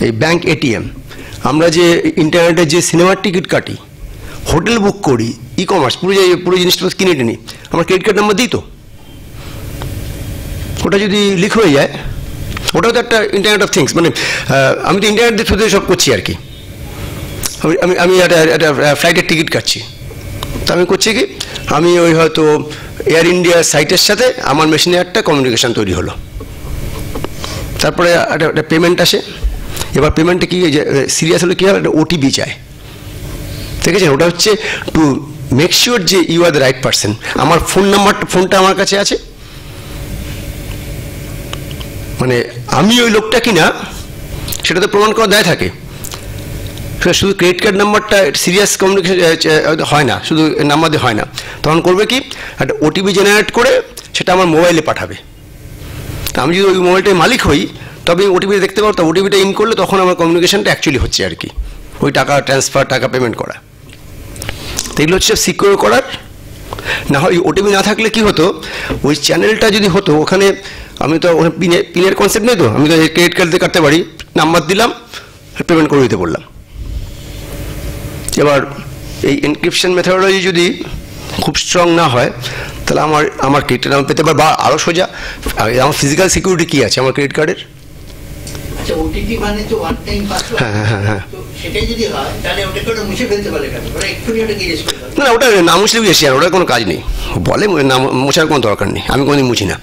এই bank ATM, আমরা যে ইন্টারনেটে যে সিনেমার টিকিট কাটি, হোটেল বুক করি, ই কমার্স, পুরো জিনিসটা কিনে টেনি, আমার ক্রেডিট কার্ড নাম্বার দিই তো। ওটা যদি লিক হয়ে যায়, ওটাও তো একটা ইন্টারনেট অফ থিংস, মানে আমি তো ইন্টারনেট থ্রুতে সব করছি আর কি। আমি একটা ফ্লাইটের টিকিট কাটছি, তো আমি করছি কি, আমি ওই হয়তো এয়ার ইন্ডিয়া সাইটের সাথে আমার মেশিনে একটা কমিউনিকেশান তৈরি হলো, তারপরে একটা পেমেন্ট আসে। এবার পেমেন্টে কি সিরিয়াস হলে কী হয়, একটা ওটিপি চায়, ঠিক আছে? ওটা হচ্ছে টু মেক শিওর যে you are the right person. আমার ফোনটা আমার কাছে আছে, মানে আমি ওই লোকটা কিনা সেটা তো প্রমাণ করার দায় থাকে। শুধু ক্রেডিট কার্ড নাম্বারটা সিরিয়াস কমিউনিকেশন হয় না, শুধু নাম্বার দিয়ে হয় না। তখন করবে কি, একটা ওটিপি জেনারেট করে সেটা আমার মোবাইলে পাঠাবে। আমি যদি ওই মোবাইলটার মালিক হই তবে ওটিপিটা দেখতে পাবো, তো ওটিপিটা ইন করলে তখন আমার কমিউনিকেশনটা অ্যাকচুয়ালি হচ্ছে আর কি, ওই টাকা ট্রান্সফার, টাকা পেমেন্ট করা। তো এগুলো হচ্ছে সিকিউর করার। না হয় ওটিপি না থাকলে কি হতো, ওই চ্যানেলটা যদি হতো, ওখানে আমি তো ওখানে পিনের কনসেপ্ট নেই তো, আমি তো ক্রেডিট কার্ড দিয়ে কাটতে পারি, নাম্বার দিলাম, পেমেন্ট করে দিতে বললাম। এবার এই এনক্রিপশন মেথডোলজি যদি খুব স্ট্রং না হয়, তাহলে আমার ক্রেডিট নাম্বার পেতে পারে। বা আরও সোজা, আমার ফিজিক্যাল সিকিউরিটি কী আছে আমার ক্রেডিট কার্ডের? না, ওটা না মুছলে বেশি, আর ওটার কোনো কাজ নেই, বলে না মোছার কোনো দরকার নেই, আমি কোনোদিন মুছি না।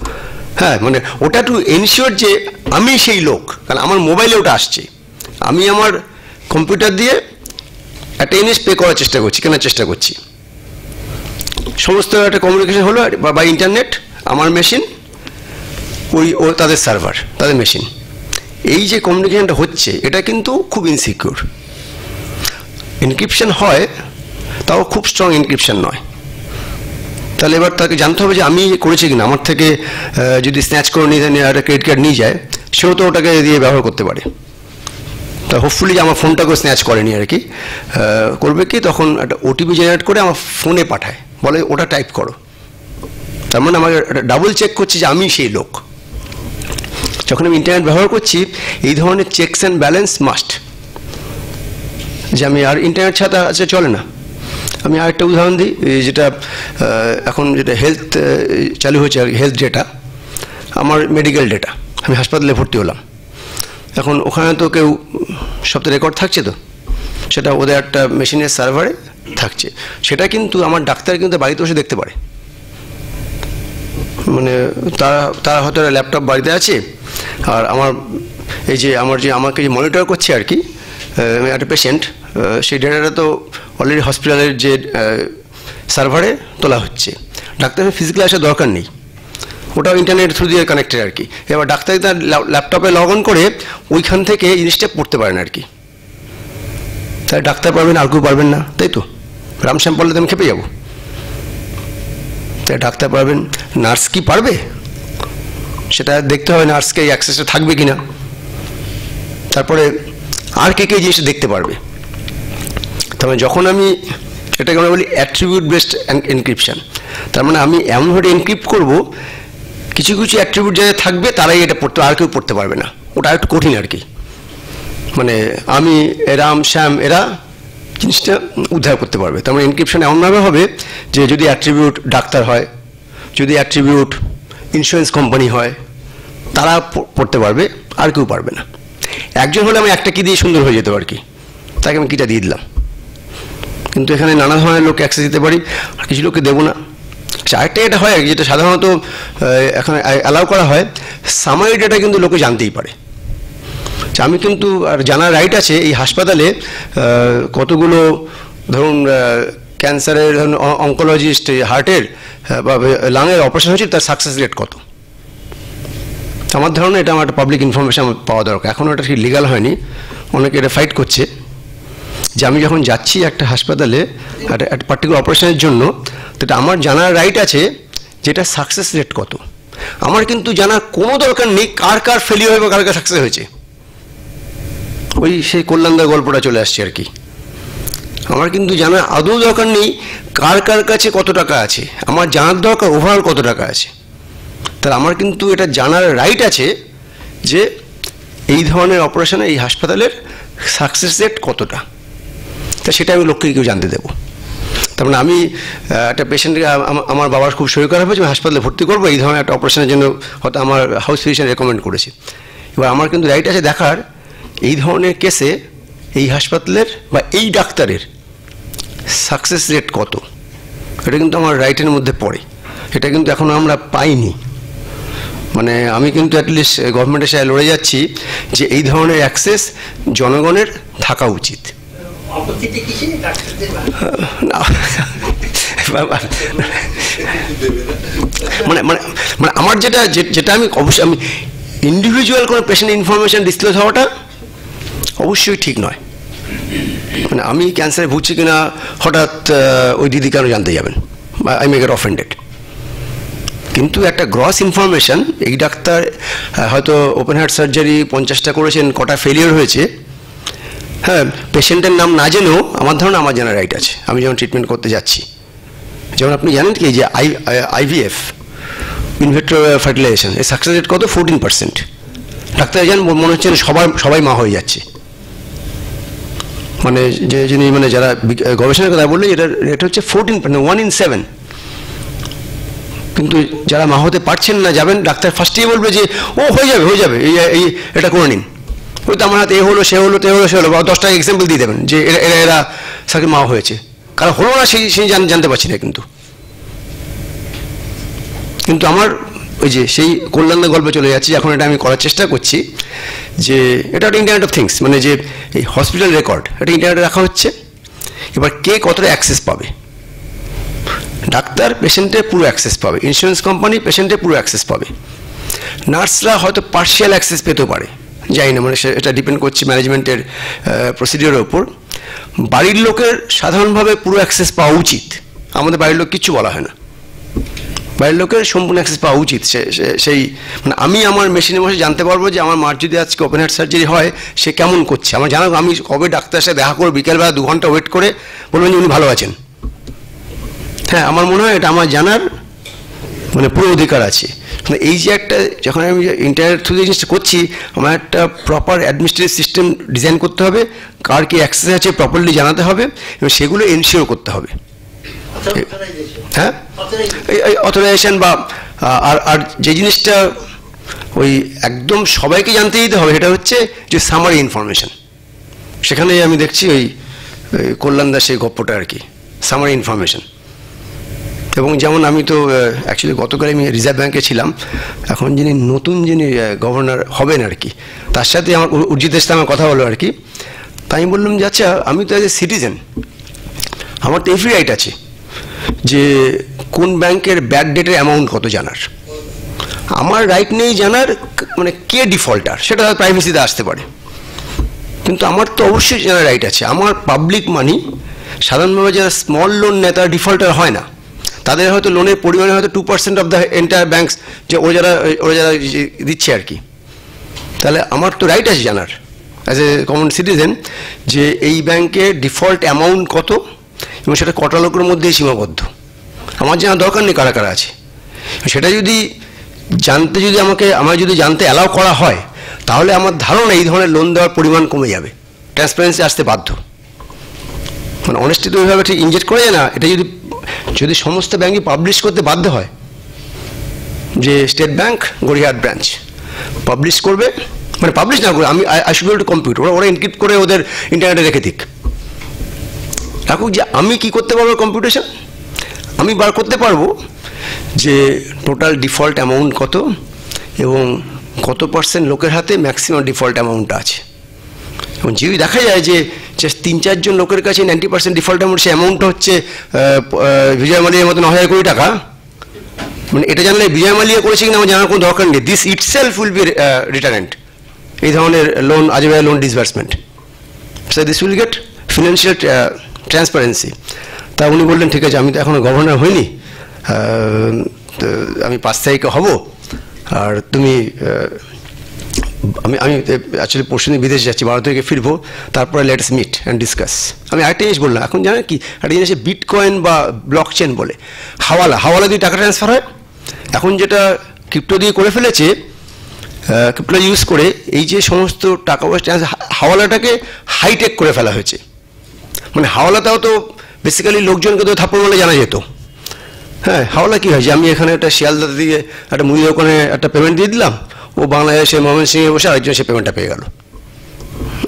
হ্যাঁ, মানে ওটা টু এনশিওর যে আমি সেই লোক, কারণ আমার মোবাইলে ওটা আসছে, আমি আমার কম্পিউটার দিয়ে একটা জিনিস পে করার চেষ্টা করছি, কেনার চেষ্টা করছি, সমস্ত একটা কমিউনিকেশন হলো বা ইন্টারনেট, আমার মেশিন, ও তাদের সার্ভার, তাদের মেশিন, এই যে কমিউনিকেশনটা হচ্ছে এটা কিন্তু খুব ইনসিকিউর। এনক্রিপশন হয়, তাও খুব স্ট্রং এনক্রিপশন নয়। তাহলে এবার তাকে জানতে হবে যে আমি করেছি কিনা। আমার থেকে যদি স্ন্যাচ করে নিয়ে একটা ক্রেডিট কার্ড নিয়ে যায়, সেও তো ওটাকে দিয়ে ব্যবহার করতে পারে। তা হোপফুলি যে আমার ফোনটাকেও স্ন্যাচ করেনি আর কি, করবে কি, তখন একটা ওটিপি জেনারেট করে আমার ফোনে পাঠায়, বলে ওটা টাইপ করো। তার মানে আমাকে ডাবল চেক করছে যে আমি সেই লোক। যখন আমি ইন্টারনেট ব্যবহার করছি, এই ধরনের চেকস অ্যান্ড ব্যালেন্স মাস্ট, যে আমি আর ইন্টারনেট ছাড়া আছে চলে না। আমি আরেকটা উদাহরণ দিই, যেটা এখন যেটা হেলথ চালু হয়েছে আর হেলথ ডেটা, আমার মেডিকেল ডেটা, আমি হাসপাতালে ভর্তি হলাম, এখন ওখানে তো কেউ সব তো রেকর্ড থাকছে, তো সেটা ওদের একটা মেশিনের সার্ভারে থাকছে, সেটা কিন্তু আমার ডাক্তার কিন্তু বাড়িতে বসে দেখতে পারে। মানে তারা হয়তো ল্যাপটপ বাড়িতে আছে, আর আমাকে যে মনিটর করছে আর কি, একটা পেশেন্ট, সেই ডেটাটা তো অলরেডি হসপিটালের যে সার্ভারে তোলা হচ্ছে, ডাক্তারের ফিজিক্যালি আসার দরকার নেই, ওটাও ইন্টারনেট থ্রু দিয়ে কানেক্টেড আর কি। এবার ডাক্তার তার ল্যাপটপে লগ অন করে ওইখান থেকে জিনিসটা পড়তে পারেন আর কি। তাই ডাক্তার পারবেন, আর কেউ পারবেন না, তাই তো? রামশ্যাম পড়লে তো আমি খেপে যাবো। তাই ডাক্তার পারবেন, নার্স কি পারবে সেটা দেখতে হবে, নার্সকে এই অ্যাক্সেসটা থাকবে কিনা, তারপরে আর কে জিনিসটা দেখতে পারবে। তবে যখন আমি এটাকে আমরা বলি অ্যাট্রিবিউট বেসড এনক্রিপশন, তার মানে আমি এমনভাবে এনক্রিপ্ট করবো, কিছু কিছু অ্যাট্রিবিউট যারা থাকবে তারাই এটা পড়তে, আর কেউ পড়তে পারবে না। ওটা আর একটু কঠিন আর কি, মানে আমি, রাম, শ্যাম, এরা জিনিসটা উদ্ধার করতে পারবে। তার মানে এনক্রিপশন এমনভাবে হবে যে যদি অ্যাট্রিবিউট ডাক্তার হয়, যদি অ্যাট্রিবিউট ইন্স্যুরেন্স কোম্পানি হয়, তারা পড়তে পারবে, আর কেউ পারবে না। একজন হলে আমি একটা কি দিয়ে সুন্দর হয়ে যেত আর কি, তাকে আমি কিটা দিয়ে দিলাম। কিন্তু এখানে নানা ধরনের লোক অ্যাক্সেস দিতে পারি, আর কিছু লোককে দেবো না। আরেকটা এটা হয় যেটা সাধারণত এখন অ্যালাউ করা হয়, সামারি ডেটা কিন্তু লোকে জানতেই পারে। আমি কিন্তু আর জানার রাইট আছে এই হাসপাতালে কতগুলো ধরুন ক্যান্সারের, ধরুন অঙ্কোলজিস্ট, হার্টের বা লাংয়ের অপারেশন হয়েছে, তার সাকসেস রেট কত। আমার ধারণা এটা আমার একটা পাবলিক ইনফরমেশন পাওয়া দরকার। এখনও এটা ঠিক লিগাল হয়নি, অনেকে এটা ফাইট করছে যে আমি যখন যাচ্ছি একটা হাসপাতালে একটা পার্টিকুলার অপারেশনের জন্য, তো এটা আমার জানার রাইট আছে যেটা সাকসেস রেট কত। আমার কিন্তু জানার কোনো দরকার নেই কার কার ফেলিওর হয়ে বা কার কার সাকসেস হয়েছে, ওই সেই কল্যাণদার গল্পটা চলে আসছে আর কি। আমার কিন্তু জানার আদৌ দরকার নেই কার কার কাছে কত টাকা আছে, আমার জানার দরকার ওভারঅল কত টাকা আছে। তাহলে আমার কিন্তু এটা জানার রাইট আছে যে এই ধরনের অপারেশনে এই হাসপাতালের সাকসেস রেট কতটা, তা সেটা আমি লোককে কেউ জানতে দেবো। তার মানে আমি একটা পেশেন্টকে আমার বাবার খুব শরীর খারাপ হয়েছে, আমি হাসপাতালে ভর্তি করবো, এই ধরনের একটা অপারেশনের জন্য হয়তো আমার হাউস ফিজিশিয়ান রেকমেন্ড করেছে। এবার আমার কিন্তু রাইট আছে দেখার এই ধরনের কেসে এই হাসপাতালের বা এই ডাক্তারের সাকসেস রেট কত, এটা কিন্তু আমার রাইটের মধ্যে পড়ে। এটা কিন্তু এখনও আমরা পাইনি। মানে আমি কিন্তু অ্যাটলিস্ট গভর্নমেন্টের সাথে লড়ে যাচ্ছি যে এই ধরনের অ্যাক্সেস জনগণের থাকা উচিত। মানে মানে মানে আমার যেটা আমি অবশ্যই আমি ইন্ডিভিজুয়াল কোনো পেশেন্ট ইনফরমেশন ডিসক্লোজ হওয়াটা অবশ্যই ঠিক নয়। মানে আমি ক্যান্সারে ভুগছি কিনা হঠাৎ ওই দিদি কেন জানতে যাবেন, আই মে গেট অফেন্ডেড। কিন্তু একটা গ্রস ইনফরমেশন, এই ডাক্তার হয়তো ওপেন হার্ট সার্জারি 50টা করেছেন, কটা ফেলিওর হয়েছে, হ্যাঁ, পেশেন্টের নাম না জেনেও আমার ধারণা আমার জানার রাইট আছে আমি যখন ট্রিটমেন্ট করতে যাচ্ছি। যেমন আপনি জানেন কি যে IVF ইনভিট্রো ফার্টিলাইজেশন এর সাকসেস রেট কত? 14%। ডাক্তার জানেন মনে হচ্ছে সবাই মা হয়ে যাচ্ছে। মানে যিনি মানে যারা গবেষণার কথা বললে এটার রেট হচ্ছে 14%, 1 in 7। কিন্তু যারা মা হতে পারছেন না যাবেন ডাক্তার ফার্স্টেই বলবে যে ও হয়ে যাবে এই এটা করে নিন। হয়তো আমার হাতে এ হলো সে হলো তে হলো সে হলো, বা 10টা এক্সাম্পল দিয়ে দেবেন যে এরা সাথে মা হয়েছে, কারণ হলো না সেই জানতে পারছি না। কিন্তু আমার ওই যে সেই কল্যাণের গল্পে চলে যাচ্ছি, এখন এটা আমি করার চেষ্টা করছি যে এটা একটা ইন্টারনেট অফ থিংস, মানে যে এই হসপিটাল রেকর্ড এটা ইন্টারনেটে রাখা হচ্ছে। এবার কে কতটা অ্যাক্সেস পাবে? ডাক্তার পেশেন্টের পুরো অ্যাক্সেস পাবে, ইন্স্যুরেন্স কোম্পানি পেশেন্টের পুরো অ্যাক্সেস পাবে, নার্সরা হয়তো পার্শিয়াল অ্যাক্সেস পেতেও পারে, জানি না, মানে এটা ডিপেন্ড করছে ম্যানেজমেন্টের প্রসিডিওরের ওপর। বাড়ির লোকের সাধারণভাবে পুরো অ্যাক্সেস পাওয়া উচিত। আমাদের বাড়ির লোক কিচ্ছু বলা হয় না, বাড়ির লোকের সম্পূর্ণ অ্যাক্সেস পাওয়া উচিত। সেই মানে আমি আমার মেশিনে বসে জানতে পারবো যে আমার মার যদি আজকে ওপেন হার্ট সার্জারি হয় সে কেমন করছে আমার জানা। আমি কবে ডাক্তারের সাথে দেখা করে বিকেলবেলা 2 ঘন্টা ওয়েট করে বলবেন যে উনি ভালো আছেন। হ্যাঁ, আমার মনে হয় এটা আমার জানার মানে পুরো অধিকার আছে। মানে এই যে একটা যখন আমি ইন্টারনেট থ্রু জিনিসটা করছি, আমার একটা প্রপার অ্যাডমিনিস্ট্রেটিভ সিস্টেম ডিজাইন করতে হবে, কার কি অ্যাক্সেস আছে প্রপারলি জানাতে হবে এবং সেগুলো এনশিওর করতে হবে। হ্যাঁ, এই অথরাইজেশন বা আর যে জিনিসটা ওই একদম সবাইকে জানতে দিতে হবে সেটা হচ্ছে যে সামারি ইনফরমেশন। সেখানে আমি দেখছি ওই কল্যাণ দাসের গপ্পটা আর কি, সামারি ইনফরমেশন। এবং যেমন আমি তো অ্যাকচুয়ালি গতকাল আমি রিজার্ভ ব্যাঙ্কে ছিলাম, এখন যিনি গভর্নর হবেন আর কি, তার সাথে আমার উর্জিতের সাথে আমার কথা হলো আর কি। তাই আমি বললাম যে আচ্ছা, আমি তো এজ এ সিটিজেন, আমার তো এভরি রাইট আছে যে কোন ব্যাংকের ব্যাড ডেটের অ্যামাউন্ট কত জানার। আমার রাইট নেই জানার মানে কে ডিফল্টার, সেটা প্রাইভেসিতে আসতে পারে, কিন্তু আমার তো অবশ্যই জানার রাইট আছে। আমার পাবলিক মানি সাধারণভাবে যারা স্মল লোন নেয় তারা ডিফল্টার হয় না, তাদের হয়তো লোনের পরিমাণে হয়তো 2% অফ দ্য এন্টায়ার ব্যাঙ্কস যে ওরা যারা দিচ্ছে আর কি। তাহলে আমার তো রাইট আছে জানার অ্যাজ এ কমন সিটিজেন যে এই ব্যাংকের ডিফল্ট অ্যামাউন্ট কত এবং সেটা কটা লোকের মধ্যেই সীমাবদ্ধ। আমার জানার দরকার নেই কারা কারা আছে। সেটা যদি আমায় যদি জানতে অ্যালাউ করা হয় তাহলে আমার ধারণা এই ধরনের লোন দেওয়ার পরিমাণ কমে যাবে, ট্রান্সপারেন্সি আসতে বাধ্য। মানে অনেস্টি তো ওইভাবে ঠিক ইনজেক্ট করা যায় না। এটা যদি সমস্ত ব্যাংকই পাবলিশ করতে বাধ্য হয় যে state bank Gariahat branch publish করবে, মানে পাবলিশ না করে আমি I should be able to compute, ওরা এনক্রিপ্ট করে ওদের ইন্টারনেটে রেখে দিক, রাখুক। যে আমি কি করতে পারবো কম্পিউটেশন, আমি বার করতে পারবো যে টোটাল ডিফল্ট অ্যামাউন্ট কত এবং কত % লোকের হাতে ম্যাক্সিমাম ডিফল্ট অ্যামাউন্টটা আছে। এবং যদি দেখা যায় যে 3-4 জন লোকের কাছে 90% ডিফল্ট অ্যামাউন্ট, সে অ্যামাউন্টটা হচ্ছে বিজয় মালিয়ার মতো 9,000 কোটি টাকা, মানে এটা জানলে বিজয় মালিয়া করেছে কিনা আমার জানার কোনো দরকার নেই। দিস ইটসেলফ উইল বি রিটারেন্ট এই ধরনের লোন, আজীবন loan disbursement. So this will get financial transparency. তা উনি বললেন ঠিক আছে, আমি তো এখনও গভর্নর হইনি, আমি 5 তারিখে হব, আর তুমি আমি অ্যাকচুয়ালি পরশুদিন বিদেশে যাচ্ছি, 12 তারিখে ফিরবো, তারপরে লেটস মিট অ্যান্ড ডিসকাস। আমি আরেকটা জিনিস বললাম, এখন জানেন কি একটা জিনিস বিটকয়েন বা ব্লক চেন বলে, হাওয়ালা দিয়ে টাকা ট্রান্সফার হয়। এখন যেটা ক্রিপ্টো দিয়ে করে ফেলেছে ক্রিপ্টোলজি ইউজ করে এই যে সমস্ত টাকা পয়সা হাওয়ালাটাকে হাইটেক করে ফেলা হয়েছে। মানে হাওয়ালাটাও তো বেসিক্যালি লোকজনকে তো থাপ্পড় মারলে জানা যেত। হ্যাঁ, হাওয়ালা কী হয়েছে, আমি এখানে একটা শিয়ালদা দিয়ে একটা মুদি দোকানে একটা পেমেন্ট দিয়ে দিলাম, ও বাংলাদেশে ময়মনসিংহে বসে আরেকজন সে পেমেন্টটা পেয়ে গেল।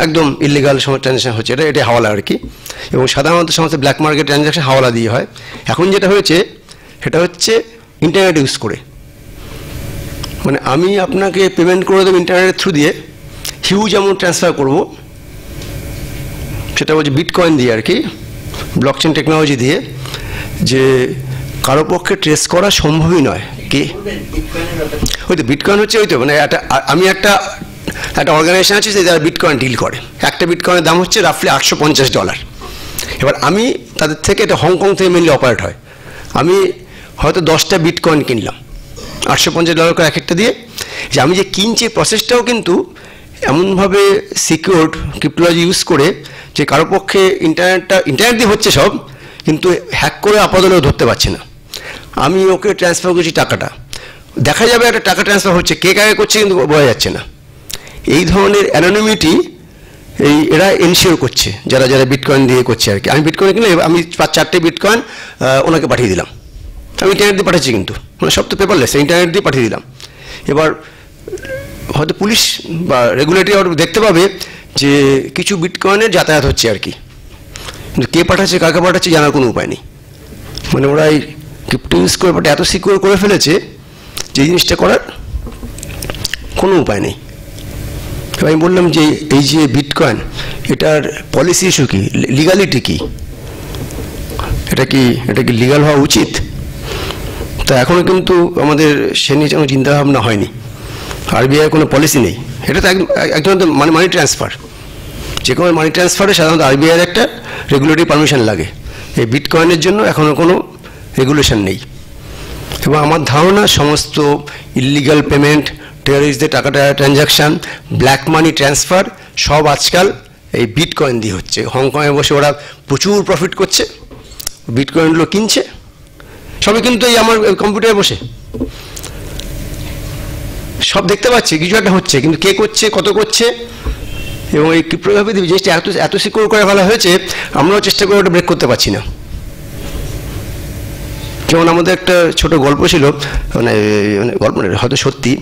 একদম ইলিগাল সমস্ত ট্রানজ্যাকশন হচ্ছে, এটা হাওয়ালা আর কি। এবং সাধারণত সমস্ত ব্ল্যাক মার্কেট ট্রানজ্যাকশন হাওয়ালা দিয়ে হয়। এখন যেটা হয়েছে সেটা হচ্ছে ইন্টারনেট ইউজ করে। মানে আমি আপনাকে পেমেন্ট করে দেবো ইন্টারনেটের থ্রু দিয়ে, হিউজ অ্যামাউন্ট ট্রান্সফার করব, সেটা হচ্ছে বিটকয়েন দিয়ে আর কি, ব্লকচেন টেকনোলজি দিয়ে, যে কারো পক্ষে ট্রেস করা সম্ভবই নয়। কি ওই তো বিটকয়েন হচ্ছে, ওই তো মানে আমি একটা অর্গানাইজেশন আছে যে যারা বিটকয়েন ডিল করে। একটা বিটকয়েনের দাম হচ্ছে রাফলি $850। এবার আমি তাদের থেকে, এটা হংকং থেকে মেনলি অপারেট হয়, আমি হয়তো 10টা বিটকয়েন কিনলাম $850 করে এক একটা দিয়ে। যে আমি যে কিনছি প্রসেসটাও কিন্তু এমনভাবে সিকিউরড ক্রিপ্টোলজি ইউজ করে যে কারো পক্ষে ইন্টারনেট দিয়ে হচ্ছে সব, কিন্তু হ্যাক করে আপাতত ধরতে পারছে না। আমি ওকে ট্রান্সফার করছি টাকাটা, দেখা যাবে একটা টাকা ট্রান্সফার হচ্ছে, কে কাকে করছে কিন্তু বোঝা যাচ্ছে না। এই ধরনের অ্যানোনিমিটি এরা এনশিওর করছে যারা বিটকয়েন দিয়ে করছে আর কি। আমি বিটকয়েন কিনলে আমি 5-4টে বিটকয়েন ওনাকে পাঠিয়ে দিলাম, আমি ইন্টারনেট দিয়ে পাঠাচ্ছি, কিন্তু মানে সব তো পেপারলেস, ইন্টারনেট দিয়ে পাঠিয়ে দিলাম। এবার হয়তো পুলিশ বা রেগুলেটরি দেখতে পাবে যে কিছু বিটকয়েনের যাতায়াত হচ্ছে আর কি, কিন্তু কে পাঠাচ্ছে কাকে পাঠাচ্ছে জানার কোনো উপায় নেই। মানে ওরা এই ক্রিপ্টো ইউজ করে এত সিকিউর করে ফেলেছে যে জিনিসটা করার কোনো উপায় নেই। আমি বললাম যে এই যে বিটকয়েন, এটার পলিসি ইস্যু কী, লিগালিটি কী, এটা কি লিগাল হওয়া উচিত? তা এখনও কিন্তু আমাদের সে নিয়ে কোনো চিন্তাভাবনা হয়নি। আরবিআই কোনো পলিসি নেই, এটা তো একদম মানে মানি ট্রান্সফার, যে কোনো মানি ট্রান্সফারে সাধারণত আরবিআইয়ের একটা রেগুলেটরি পারমিশন লাগে। এই বিটকয়েনের জন্য এখনও কোনো রেগুলেশন নেই। এবং আমার ধারণা সমস্ত ইলিগাল পেমেন্ট, টেররিস্টদের টাকাটা ট্রানজ্যাকশান, ব্ল্যাক মানি ট্রান্সফার সব আজকাল এই বিটকয়েন দিয়ে হচ্ছে। হংকংয়ে বসে ওরা প্রচুর প্রফিট করছে, বিটকয়েনগুলো কিনছে, সবই কিন্তু এই আমার কম্পিউটারে বসে সব দেখতে পাচ্ছি, কিছু একটা হচ্ছে, কিন্তু কে করছে, কত করছে। এবং এই ক্রিপ্টোগ্রাফি জিনিসটা এত সিকিউর করে ফেলা হয়েছে, আমরাও চেষ্টা করে ওটা ব্রেক করতে পারছি না। যেমন আমাদের একটা ছোট গল্প ছিল, মানে গল্প হয়তো সত্যি,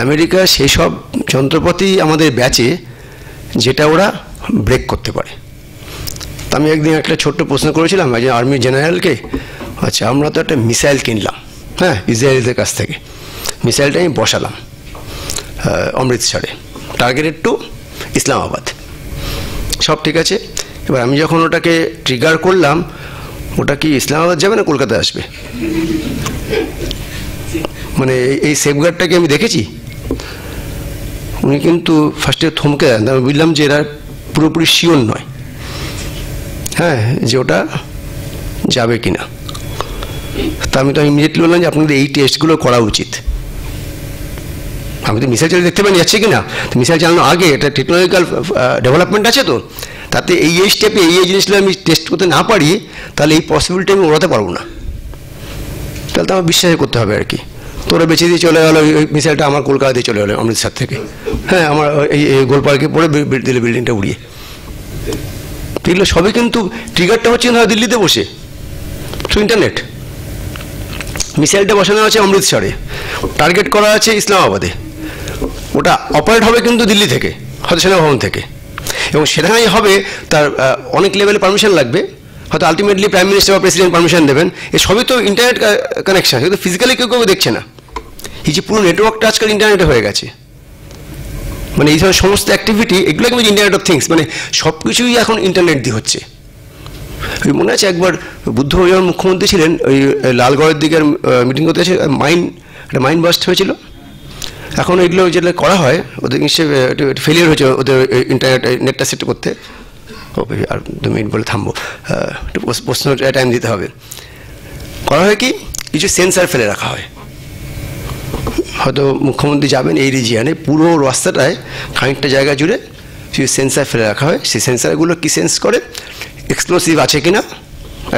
আমেরিকা সেই সব যন্ত্রপাতি আমাদের ব্যাচে যেটা ওরা ব্রেক করতে পারে। তা আমি একদিন একটা ছোট্ট প্রশ্ন করেছিলাম একজন আর্মি জেনারেলকে, আচ্ছা আমরা তো একটা মিসাইল কিনলাম, হ্যাঁ, ইসরায়েলদের কাছ থেকে। মিসাইলটা আমি বসালাম অমৃতসরে, টার্গেটেড টু ইসলামাবাদ, সব ঠিক আছে। এবার আমি যখন ওটাকে ট্রিগার করলাম, ওটা কি ইসলামাবাদ যাবে না কলকাতায় আসবে? মানে এই সেফগার্ডটাকে আমি দেখেছি। উনি কিন্তু ফার্স্টে থমকে দেন, আমি বুঝলাম যে এরা পুরোপুরি শিওর নয়, হ্যাঁ, যে ওটা যাবে কিনা। তা আমি তো ইমিডিয়েটলি বললাম যে আপনাদের এই টেস্টগুলো করা উচিত। আমি তো মিসাইল চালিয়ে দেখতে পাইনি যাচ্ছে কিনা, তো মিসাইল চালানোর আগে এটা টেকনোলজিক্যাল ডেভেলপমেন্ট আছে, তো তাতে এই স্টেপে এই জিনিসগুলো আমি টেস্ট করতে না পারি, তাহলে এই পসিবিলিটি আমি ওড়াতে পারবো না। তাহলে তো আমার বিশ্বাস করতে হবে আর কি। তো ওরা বেঁচে দিয়ে চলে গেলো, ওই মিসাইলটা আমার কলকাতায় চলে গেলো অমৃতসর থেকে, হ্যাঁ, আমার এই গোলপার্কে পড়ে দিলে বিল্ডিংটা উড়িয়ে। এগুলো সবই কিন্তু ট্রিগারটা হচ্ছে না দিল্লিতে বসে, থ্রু ইন্টারনেট। মিসাইলটা বসানো আছে অমৃতসরে, টার্গেট করা আছে ইসলামাবাদে, ওটা অপারেট হবে কিন্তু দিল্লি থেকে, হয়তো সেনাভবন থেকে, এবং সেখানেই হবে তার অনেক লেভেলে পারমিশন লাগবে, হয়তো আলটিমেটলি প্রাইম মিনিস্টার বা প্রেসিডেন্ট পারমিশন দেবেন। এ সবই তো ইন্টারনেট কানেকশান, কিন্তু ফিজিক্যালি কেউ দেখছে না। এই যে পুরো নেটওয়ার্কটা আজকাল ইন্টারনেটে হয়ে গেছে, মানে এই ধরনের সমস্ত অ্যাক্টিভিটি, এগুলো কিন্তু ইন্টারনেট অফ থিংস, মানে সব কিছুই এখন ইন্টারনেট দিয়ে হচ্ছে। ওই মনে আছে একবার বুদ্ধ যখন মুখ্যমন্ত্রী ছিলেন, ওই লালগড়ের দিকে মিটিং করতে এসে একটা মাইন বাস্ট হয়েছিল। এখন এগুলো যেটা করা হয়, ওদের নিশ্চয়ই ফেলিয়ার হয়েছে ওদের ইন্টারনেট নেটটা সেট করতে। আর 2 মিনিট বলে থামবো, একটু প্রশ্ন টাইম দিতে হবে। করা হয় কি, কিছু সেন্সার ফেলে রাখা হয়, হয়তো মুখ্যমন্ত্রী যাবেন এই রিজিয়ানে, পুরো রাস্তাটায় খানিকটা জায়গা জুড়ে কিছু সেন্সার ফেলে রাখা হয়। সেই সেন্সারগুলো কি সেন্স করে, এক্সপ্লোসিভ আছে কিনা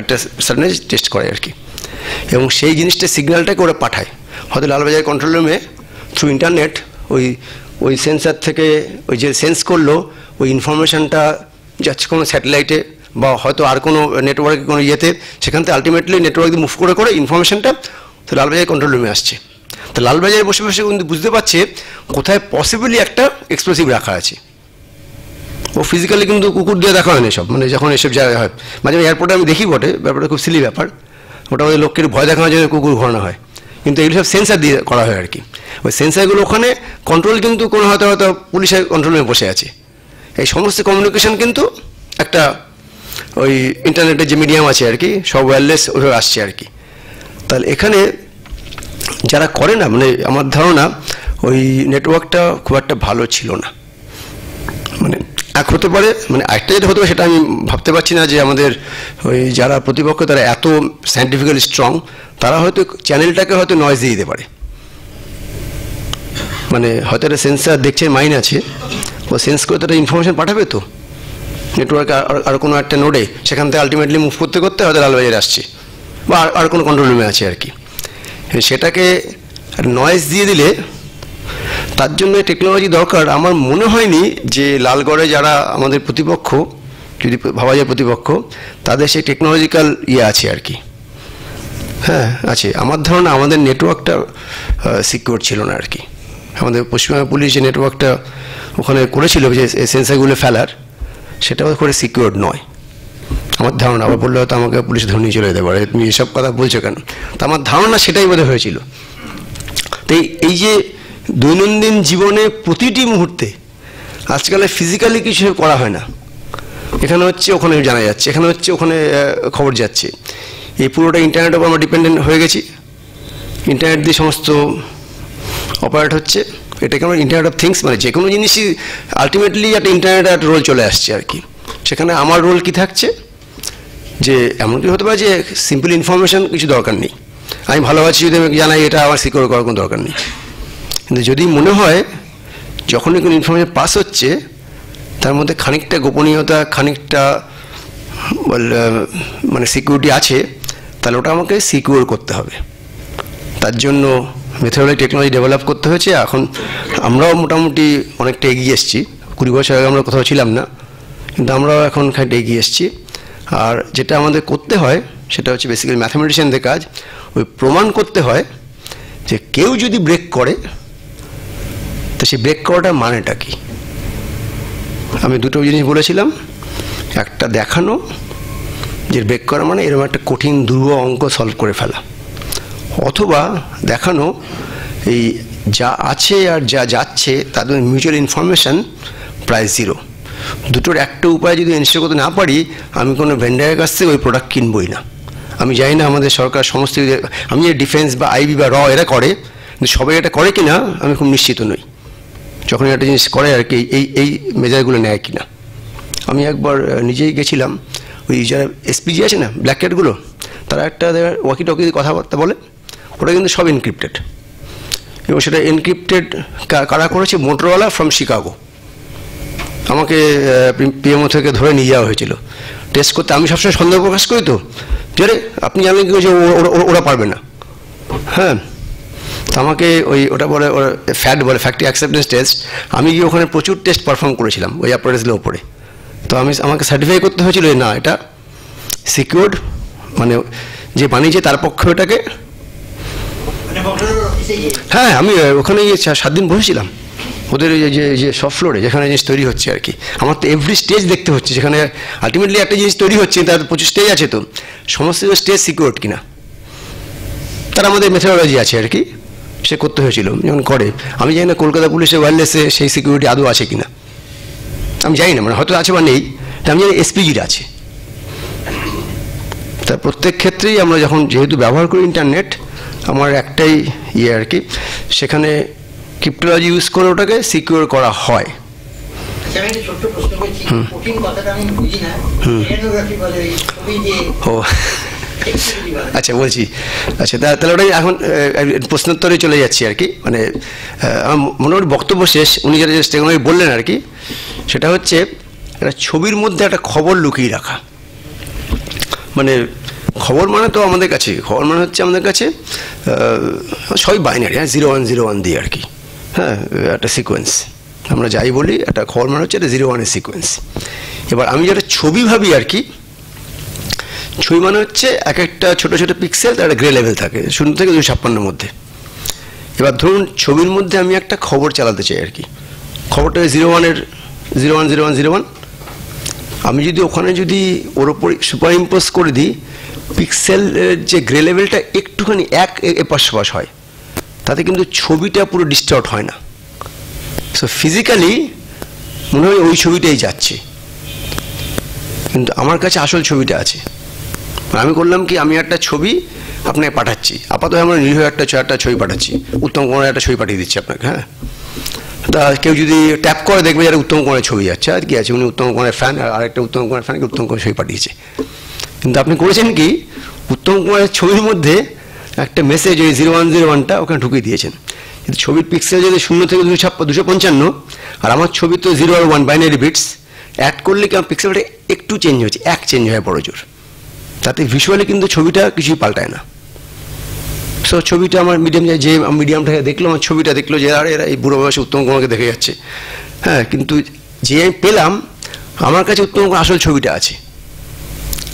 একটা সাডেন টেস্ট করে আর কি। এবং সেই জিনিসটা সিগন্যালটাকে ওরা পাঠায়, হয়তো লালবাজার কন্ট্রোল রুমে থ্রু ইন্টারনেট ওই ওই সেন্সার থেকে ওই যে সেন্স করলো ওই ইনফরমেশানটা যাচ্ছে কোনো স্যাটেলাইটে বা হয়তো আর কোনো নেটওয়ার্কে কোনো ইয়েতে, সেখান থেকে আলটিমেটলি নেটওয়ার্ক দিয়ে মুভ করে করে ইনফরমেশানটা তো লালবাজার কন্ট্রোল রুমে আসছে। তো লালবাজারে বসে বসে কিন্তু বুঝতে পারছে কোথায় পসিবলি একটা এক্সপ্লোসিভ রাখা আছে। ও ফিজিক্যালি কিন্তু কুকুর দিয়ে দেখা হয় না সব, মানে যখন এসব জায়গায় হয় মাঝে মাঝে এয়ারপোর্টে আমি দেখি বটে, ব্যাপারটা খুব সিলি ব্যাপার, ওটা আমাদের লোককে ভয় দেখানোর জন্য কুকুর ঘোরানো হয়, কিন্তু এগুলো সব সেন্সার দিয়ে করা হয় আর কি। ওই সেন্সারগুলো ওখানে কন্ট্রোল কিন্তু কোনো হয়তো হয়তো পুলিশের কন্ট্রোলে বসে আছে। এই সমস্ত কমিউনিকেশন কিন্তু একটা ওই ইন্টারনেটের যে মিডিয়াম আছে আর কি, সব ওয়্যারলেস ওইভাবে আসছে আর কি। তাহলে এখানে যারা করে না, মানে আমার ধারণা ওই নেটওয়ার্কটা খুব একটা ভালো ছিল না। মানে এক হতে পারে, মানে একটা যেটা হতে পারে সেটা আমি ভাবতে পারছি না যে আমাদের ওই যারা প্রতিপক্ষ তারা এত সায়েন্টিফিক্যালি স্ট্রং, তারা হয়তো চ্যানেলটাকে হয়তো নয়েজ দিয়ে দিতে পারে। মানে হয়তো একটা সেন্সার দেখছে মাইন আছে, ও সেন্স করে তারা ইনফরমেশন পাঠাবে তো নেটওয়ার্কে আর কোনো একটা নোডে, সেখান থেকে আলটিমেটলি মুভ করতে করতে হয়তো লালবাজারে আসছে বা আর কোনো কন্ট্রোল রুমে আছে আর কি। সেটাকে নয়েজ দিয়ে দিলে তার জন্য টেকনোলজি দরকার। আমার মনে হয়নি যে লালগড়ে যারা আমাদের প্রতিপক্ষ, যদি ভাবা যায় প্রতিপক্ষ, তাদের সেই টেকনোলজিক্যাল ইয়ে আছে আর কি। হ্যাঁ আছে, আমার ধারণা আমাদের নেটওয়ার্কটা সিকিউর ছিল না আর কি। আমাদের পশ্চিমবঙ্গ পুলিশ যে নেটওয়ার্কটা ওখানে করেছিল যে সেন্সারগুলো ফেলার, সেটাও করে সিকিউর নয় আমার ধারণা। আবার বললে হয়তো আমাকে পুলিশ ধরে নিয়ে চলে যেতে পারে, তুমি এসব কথা বলছো কেন। তো আমার ধারণা সেটাই বোধহয় হয়েছিল। তো এই যে দৈনন্দিন জীবনে প্রতিটি মুহূর্তে আজকাল ফিজিক্যালি কিছু করা হয় না, এখানে হচ্ছে ওখানে জানা যাচ্ছে, এখানে হচ্ছে ওখানে খবর যাচ্ছে। এই পুরোটা ইন্টারনেটের উপর আমরা ডিপেন্ডেন্ট হয়ে গেছি, ইন্টারনেট দিয়ে সমস্ত অপারেট হচ্ছে। এটাকে আমরা ইন্টারনেট অফ থিংস, মানে যে কোনো জিনিসই আলটিমেটলি একটা ইন্টারনেটের একটা রোল চলে আসছে আর কি। সেখানে আমার রোল কি থাকছে, যে এমন কি হতে পারে যে সিম্পল ইনফরমেশান কিছু দরকার নেই, আমি ভালো আছি যদি আমি জানাই, এটা আমার সিকিউর করার কোনো দরকার নেই। কিন্তু যদি মনে হয় যখনই কোনো ইনফরমেশান পাস হচ্ছে তার মধ্যে খানিকটা গোপনীয়তা, খানিকটা মানে সিকিউরিটি আছে, তাহলে ওটা আমাকে সিকিউর করতে হবে। তার জন্য মেথডোলজি টেকনোলজি ডেভেলপ করতে হয়েছে। এখন আমরাও মোটামুটি অনেকটা এগিয়ে এসেছি, 20 বছর আগে আমরা কোথাও ছিলাম না, কিন্তু আমরাও এখন খানিকটা এগিয়ে এসেছি। আর যেটা আমাদের করতে হয় সেটা হচ্ছে বেসিক্যালি ম্যাথামেটিশিয়ানদের কাজ, ওই প্রমাণ করতে হয় যে কেউ যদি ব্রেক করে তো সেই ব্রেক করাটার মানেটা কি। আমি দুটো জিনিস বলেছিলাম, একটা দেখানো যে ব্রেক করা মানে এরকম একটা কঠিন দুর্বল অঙ্ক সলভ করে ফেলা, অথবা দেখানো এই যা আছে আর যা যাচ্ছে তাদের মিউচুয়াল ইনফরমেশান প্রায় জিরো। দুটোর একটা উপায় যদি এনশিওর করতে না পারি, আমি কোনো ভেন্ডারের কাছ থেকে ওই প্রোডাক্ট কিনবই না। আমি জানি না আমাদের সরকার সমস্ত, আমি যে ডিফেন্স বা আইবি বা এরা করে, কিন্তু সবাই এটা করে কিনা আমি খুব নিশ্চিত নই যখন একটা জিনিস করে আর কি, এই মেজারগুলো নেয় কিনা। আমি একবার নিজেই গেছিলাম, ওই যারা এসপিজি আছে না ব্ল্যাক ক্যাটগুলো, তারা একটা ওয়াকি টকি কথাবার্তা বলে, ওটা কিন্তু সব এনক্রিপ্টেড, এবং সেটা এনক্রিপ্টেড কারা করেছে, মোটরওয়ালা ফ্রম শিকাগো। আমাকে পিএমও থেকে ধরে নিয়ে যাওয়া হয়েছিল টেস্ট করতে। আমি সবসময় সন্দেহ প্রকাশ করি তো, যে আপনি জানলেন কি যে ওরা পারবে না। হ্যাঁ, তো আমাকে ওটা বলে ফ্যাট বলে, ফ্যাক্টরি অ্যাকসেপ্টেন্স টেস্ট। আমি গিয়ে ওখানে প্রচুর টেস্ট পারফর্ম করেছিলাম ওই অ্যাপারেটসগুলোর ওপরে। তো আমাকে সার্টিফাই করতে হয়েছিল না এটা সিকিউরড, মানে যে বানিয়েছে তার পক্ষে ওটাকে। হ্যাঁ, আমি ওখানে গিয়ে 7 দিন বসেছিলাম ওদের যে সব ফ্লোরে যেখানে জিনিস তৈরি হচ্ছে আর কি। আমার তো এভরি স্টেজ দেখতে হচ্ছে, যেখানে আলটিমেটলি একটা জিনিস তৈরি হচ্ছে, তার প্রচুর স্টেজ আছে, তো সমস্ত স্টেজ সিকিউরড কিনা তার আমাদের মেথোডোলজি আছে আর কি, সে করতে হয়েছিল যেমন করে। আমি জানি না কলকাতা পুলিশের ওয়্যারলেসে সেই সিকিউরিটি আদৌ আছে কিনা, আমি জানি না, মানে হয়তো আছে বা নেই, আমি জানি এসপিজির আছে। তা প্রত্যেক ক্ষেত্রেই আমরা যখন যেহেতু ব্যবহার করি ইন্টারনেট, আমার একটাই ইয়ে আর কি, সেখানে ক্রিপ্টোলজি ইউজ করে ওটাকে সিকিউর করা হয়। ও আচ্ছা বলছি, আচ্ছা তাহলে ওটাই এখন প্রশ্নোত্তরে চলে যাচ্ছি আর কি। মানে আমার মোটামুটি বক্তব্য শেষ। উনি যেটা টেকনোলজি বললেন আর কি, সেটা হচ্ছে একটা ছবির মধ্যে একটা খবর লুকিয়ে রাখা। মানে খবর মানে তো আমাদের কাছে, খবর মানে হচ্ছে আমাদের কাছে সবই বাইনারি, হ্যাঁ 0101 দিয়ে আর কি। হ্যাঁ, একটা সিকোয়েন্স। আমরা যাই বলি একটা খবর মানে হচ্ছে এটা 0-1-এর সিকোয়েন্স। এবার আমি যেটা ছবি ভাবি আর কি, ছবি মানে হচ্ছে এক একটা ছোটো ছোটো পিক্সেল, তার একটা গ্রে লেভেল থাকে 0 থেকে 256-এর মধ্যে। এবার ধরুন ছবির মধ্যে আমি একটা খবর চালাতে চাই আর কি, খবরটা 0-1-এর 0-1-0-1-0-1। আমি যদি ওখানে যদি ওর ওপর সুপার ইম্পোজ করে দিই, পিক্সেলের যে গ্রে লেভেলটা একটুখানি এপাশ সেপাশ হয়, তাতে কিন্তু ছবিটা পুরো ডিস্টর্ট হয় না। সো ফিজিক্যালি মনে হয় ওই ছবিটাই যাচ্ছে, কিন্তু আমার কাছে আসল ছবিটা আছে। আমি করলাম কি, আমি একটা ছবি আপনাকে পাঠাচ্ছি, আপাতত আমরা নিরীহ একটা ছবি পাঠাচ্ছি, উত্তম কুমারের একটা ছবি পাঠিয়ে দিচ্ছি আপনাকে। হ্যাঁ, তা কেউ যদি ট্যাপ করে দেখবে যারা উত্তম কুমারের ছবি যাচ্ছে, আর কি আছে, উনি উত্তম কুমারের ফ্যান, আর আরেকটা উত্তম কুমারের ফ্যানকে উত্তম কুমারের ছবি পাঠিয়েছে। কিন্তু আপনি করেছেন কি, উত্তম কুমারের ছবির মধ্যে একটা মেসেজ ওই 0-1-0-1টা ওখানে ঢুকিয়ে দিয়েছেন। কিন্তু ছবির পিক্সেল যদি 0 থেকে 255, আর আমার ছবি তো 0 আর 1 বাইনারি বিটস, অ্যাড করলে কি আমার পিক্সেলটা একটু চেঞ্জ হচ্ছে, চেঞ্জ হয় বড় জোর, তাতে ভিজুয়ালি কিন্তু ছবিটা কিছুই পাল্টায় না। সো ছবিটা আমার যে মিডিয়ামটাকে দেখলো, আমার ছবিটা দেখলো যে আরে এরা এই বুড়ো বয়সে উত্তম কুমারকে দেখে যাচ্ছে। হ্যাঁ, কিন্তু যে আমি পেলাম, আমার কাছে উত্তম কুমার আসল ছবিটা আছে।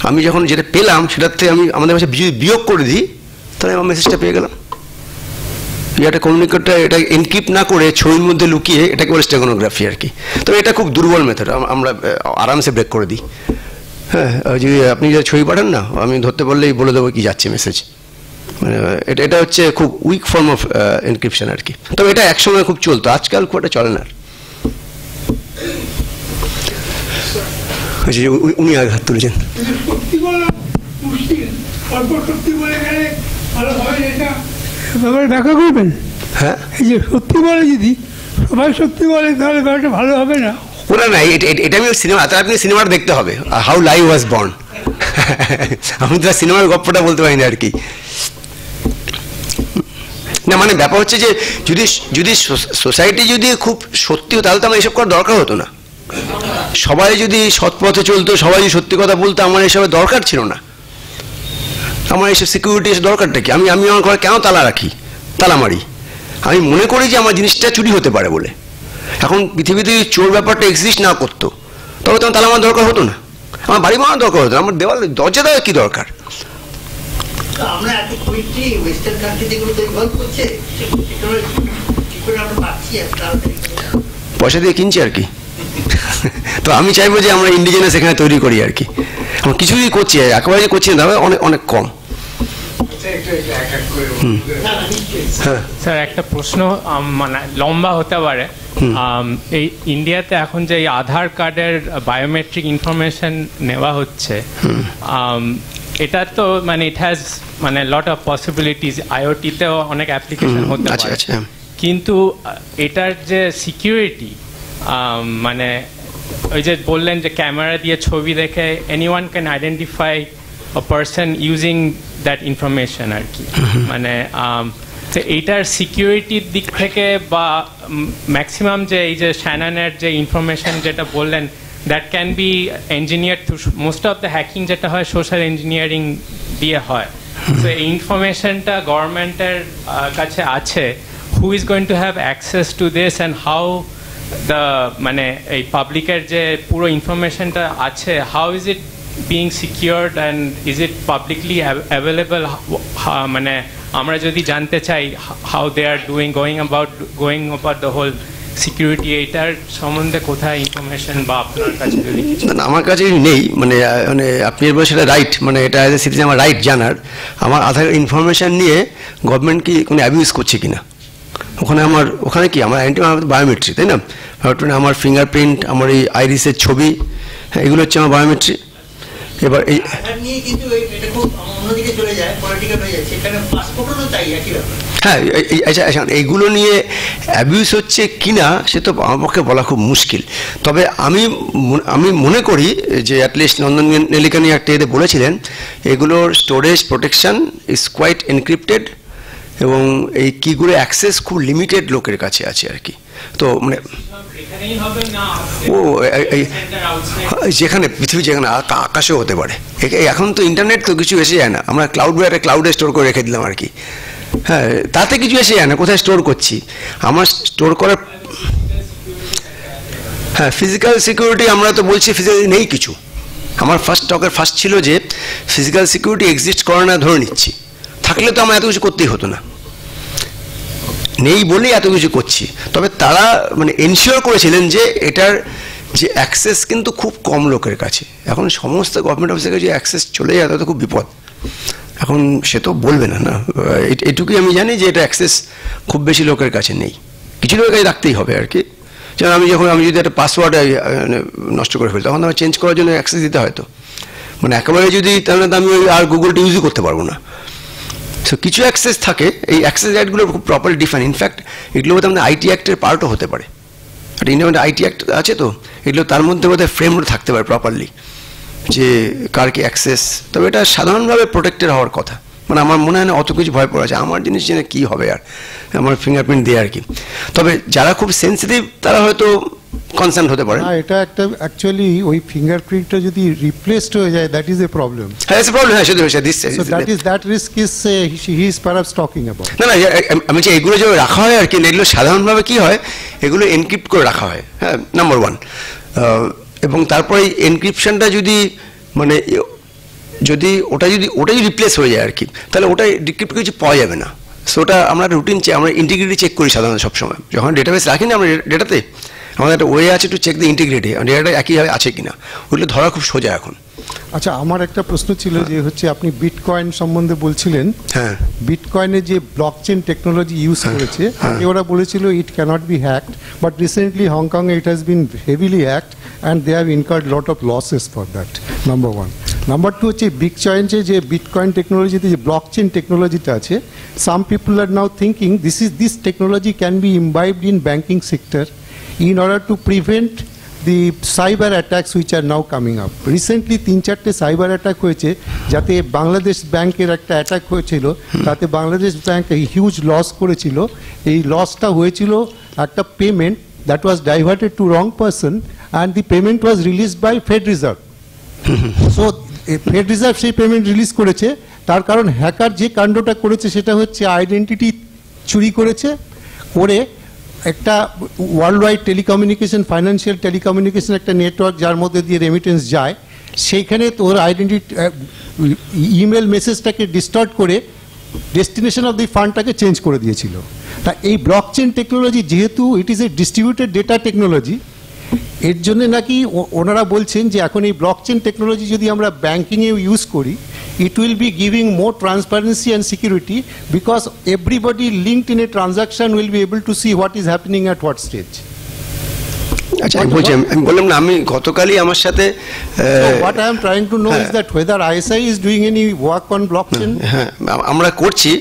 আমি যখন যেটা পেলাম সেটার থেকে আমি আমাদের কাছে বিয়োগ করে দিই, তাহলে আমার মেসেজটা পেয়ে গেলাম। এটা কমিউনিকেটটা এটা এনক্রিপ্ট না করে ছবির মধ্যে লুকিয়ে, এটাকে বলে স্টেগনোগ্রাফি আর কি। তবে এটা খুব দুর্বল মেথড, আমরা আরামসে ব্রেক করে দিই। হ্যাঁ, যদি আপনি যদি ছবি পাঠান না, আমি ধরতে পারলেই বলে দেবো কি যাচ্ছে মেসেজ। মানে এটা হচ্ছে খুব উইক ফর্ম অফ এনক্রিপশন আর কি। তবে এটা একসময় খুব চলতো, আজকাল খুব একটা চলে না। উনি আগে হাত তুলেছেন। ব্যাখ্যা করবেন? হ্যাঁ, এই যে সত্যি বলে, যদি সবাই সত্যি বলে তাহলে ব্যাপারটা ভালো হবে না। ওরা না, এটা আমি সিনেমা, তাহলে আপনি সিনেমাটা দেখতে হবে, হাউ লাইভ ওয়াজ বর্ন। আমি তো সিনেমার গল্পটা বলতে পারি না আর কি। না মানে ব্যাপার হচ্ছে যে যদি সোসাইটি যদি খুব সত্যি হতো, তাহলে তো আমার এসব করার দরকার হতো না। সবাই যদি সৎ পথে চলতো, সবাই যদি সত্যি কথা বলতো, আমার এসবের দরকার ছিল না। আমার এইসব সিকিউরিটি এসব দরকারটা কি? আমি আমার ঘরে কেন তালা রাখি, তালা মারি? আমি মনে করি যে আমার জিনিসটা চুরি হতে পারে বলে। এখন পৃথিবীতে যদি চোর ব্যাপারটা এক্সিস্ট না করতো, তবে তো তালা মারার দরকার হতো না, আমার বাড়ি মারার দরকার হতো না, আমার দেওয়াল দরজা দেওয়ার কি দরকার? আমরা এত কুইকলি ওয়েস্টার্ন কান্ট্রি যেগুলো ইনভলভ করছে, পয়সা দিয়ে কিনছি আর কি। তো আমি চাইবো যে আমরা ইন্ডিজিনাস এখানে তৈরি করি আর কি। আমরা কিছুই করছি, একেবারে যে করছি না, তবে অনেক অনেক কম। স্যার একটা প্রশ্ন মানে লম্বা হতে পারে। এই ইন্ডিয়াতে এখন যে আধার কার্ডের বায়োমেট্রিক ইনফরমেশন নেওয়া হচ্ছে, এটা তো মানে ইট হ্যাজ মানে লট অফ পসিবিলিটিস, আইওটিতেও অনেক অ্যাপ্লিকেশন হতে পারে, কিন্তু এটার যে সিকিউরিটি, মানে ওই যে বললেন যে ক্যামেরা দিয়ে ছবি দেখে anyone can identify a person using that information আর কি। মানে তো এইটার সিকিউরিটির দিক থেকে বা ম্যাক্সিমাম যে এই যে শ্যাননের যে ইনফরমেশন যেটা বললেন, that can be engineer through, most of the hacking যেটা হয় সোশ্যাল ইঞ্জিনিয়ারিং দিয়ে হয়। তো এই ইনফরমেশনটা গভর্নমেন্টের কাছে আছে, who is going to have access to this and how the মানে এই পাবলিকের যে পুরো ইনফরমেশনটা আছে, how is it being secured and is it publicly available? মানে আমরা যদি জানতে চাই how they are going about the whole security, এইটার সম্বন্ধে কোথায় ইনফরমেশন বা আপনার কাছে যদি কিছু? না, আমার কাছে নেই। মানে মানে আপনি এবার সেটা রাইট, মানে এটা অ্যাজ এ সিটিজেন আমার রাইট জানার, আমার আধার ইনফরমেশন নিয়ে গভর্নমেন্ট কি কোনো অ্যাবিউজ করছে কিনা। ওখানে কি আমার বায়োমেট্রি, তাই না? আমার ফিঙ্গারপ্রিন্ট, আমার এই আইরিসের ছবি, এগুলো হচ্ছে আমার বায়োমেট্রি। এবার এই হ্যাঁ, আচ্ছা, এইগুলো নিয়ে অ্যাবিউজ হচ্ছে কিনা সে তো আমার পক্ষে বলা খুব মুশকিল। তবে আমি মনে করি যে অ্যাটলিস্ট নন্দন নেলিকানি একটা এতে বলেছিলেন, এগুলোর storage protection is quite encrypted, এবং এই কিগুলো অ্যাক্সেস খুব লিমিটেড লোকের কাছে আছে আর কি। তো মানে যেখানে পৃথিবী, যেখানে আকাশেও হতে পারে। এখন তো ইন্টারনেট তো কিছু এসে যায় না, আমরা ক্লাউডে স্টোর করে রেখে দিলাম আর কি। হ্যাঁ, তাতে কিছু এসে যায় না কোথায় স্টোর করছি। আমার স্টোর করার, হ্যাঁ, ফিজিক্যাল সিকিউরিটি আমরা তো বলছি ফিজিক্যালি নেই কিছু। আমার ফার্স্ট ছিল যে ফিজিক্যাল সিকিউরিটি এক্সিস্ট করে না ধরে নিচ্ছি, থাকলে তো আমার এত কিছু করতেই হতো না, নেই বলেই এত কিছু করছি। তবে তারা মানে এনশিওর করেছিলেন যে এটার যে অ্যাক্সেস কিন্তু খুব কম লোকের কাছে। এখন সমস্ত গভর্নমেন্ট অফিসের কাছে যে অ্যাক্সেস চলে যায় তাতে খুব বিপদ। এখন সে তো বলবে না, না, এটুকুই আমি জানি যে এটা অ্যাক্সেস খুব বেশি লোকের কাছে নেই, কিছু লোকের কাছে রাখতেই হবে আর কি। যেমন আমি যদি একটা পাসওয়ার্ড নষ্ট করে ফেলি তখন আমার চেঞ্জ করার জন্য অ্যাক্সেস দিতে হয়, তো মানে একেবারে যদি, তাহলে তো আমি আর গুগলটা ইউজই করতে পারবো না। সো কিছু অ্যাক্সেস থাকে, এই অ্যাক্সেস রাইটগুলো খুব প্রপারলি ডিফাইন। ইনফ্যাক্ট এগুলো বোধহয় আমাদের আইটি অ্যাক্টের পার্টও হতে পারে, একটা ইন্ডিয়ান আইটি অ্যাক্ট আছে, তো এগুলো তার মধ্যে বোধহয় ফ্রেমড থাকতে পারে প্রপারলি যে কার কি অ্যাক্সেস। তবে এটা সাধারণভাবে প্রোটেক্টেড হওয়ার কথা, মানে আমার মনে হয় না অত কিছু ভয় পড়ে আছে, আমার জিনিস জেনে কী হবে আর আমার ফিঙ্গারপ্রিন্ট দিয়ে আর কি। তবে যারা খুব সেন্সিটিভ তারা হয়তো কনসার্ন হতে পারে। এটা একটা অ্যাকচুয়ালি ওই ফিঙ্গারপ্রিন্টটা যদি রিপ্লেসড হয়ে যায়, দ্যাট ইজ এ প্রবলেম। হ্যাঁ, ইটস এ প্রবলেম। হ্যাঁ, so that risk is he is perhaps talking about. না, আমি যে এগুলো যে রাখা হয় আর কি, এগুলো সাধারণভাবে কি হয়, এগুলো এনক্রিপ্ট করে রাখা হয়, হ্যাঁ, নাম্বার ওয়ান। এবং তারপরে এনক্রিপশনটা যদি মানে যদি ওটাই রিপ্লেস হয়ে যায় আর কি, তাহলে ওটা ডিক্রিপ্ট কিছু পাওয়া যাবে না। সো ওটা আমরা রুটিন আমরা ইন্টিগ্রিটি চেক করি সাধারণত সবসময়, যখন ডেটাবেস রাখি না আমরা ডেটাতে, আমাদের একটা ওয়ে আছে টু চেক দ্য ইন্টিগ্রিটি, ডেটাটা একইভাবে আছে কিনা, ওগুলো ধরা খুব সোজা এখন। আচ্ছা, আমার একটা প্রশ্ন ছিল যে হচ্ছে আপনি বিটকয়েন সম্বন্ধে বলছিলেন। হ্যাঁ, বিটকয়েনে যে ব্লকচেন টেকনোলজি ইউজ করেছে, আগে ওরা বলেছিল ইট cannot B hacked, but recently Hong Kong it has been heavily hacked and they have incurred lot of losses for that, number one. Number two হচ্ছে বিটকয়েনে যে বিটকয়েন টেকনোলজিতে যে ব্লকচেন টেকনোলজিটা আছে, some people R now thinking this technology can be ইমবাইবড in banking sector in order to prevent the cyber attacks which are now coming up. Recently 3-4টে cyber attack হয়েছে, যাতে বাংলাদেশ ব্যাংকের একটা অ্যাটাক হয়েছিল, তাতে বাংলাদেশ ব্যাংক হিউজ লস করেছিল। এই লসটা হয়েছিল একটা payment that was diverted to wrong person and the payment was released by Fed Reserve. So Fed Reserve সেই পেমেন্ট রিলিজ করেছে, তার কারণ হ্যাকার যে কাণ্ডটা করেছে সেটা হচ্ছে আইডেন্টিটি চুরি করেছে, করে একটা world wide telecommunication, financial telecommunication একটা নেটওয়ার্ক যার মধ্যে দিয়ে রেমিটেন্স যায়, সেইখানে তোর আইডেন্টিটি ইমেল মেসেজটাকে ডিস্টর্ট করে ডেস্টিনেশন অফ দি ফান্ডটাকে চেঞ্জ করে দিয়েছিল। তা এই ব্লকচেন টেকনোলজি যেহেতু it is a distributed data technology, এর জন্য নাকি ওনারা বলছেন যে এখন এই ব্লকচেন টেকনোলজি যদি আমরা ব্যাঙ্কিংয়ে ইউজ করি, it will be giving more transparency and security because everybody linked in a transaction will be able to see what is happening at what stage. আচ্ছা, আমি বললাম না, আমি গতকালই আমার সাথে what I am trying to know is that whether ISI is doing any work on blockchain. হ্যাঁ, আমরা করছি,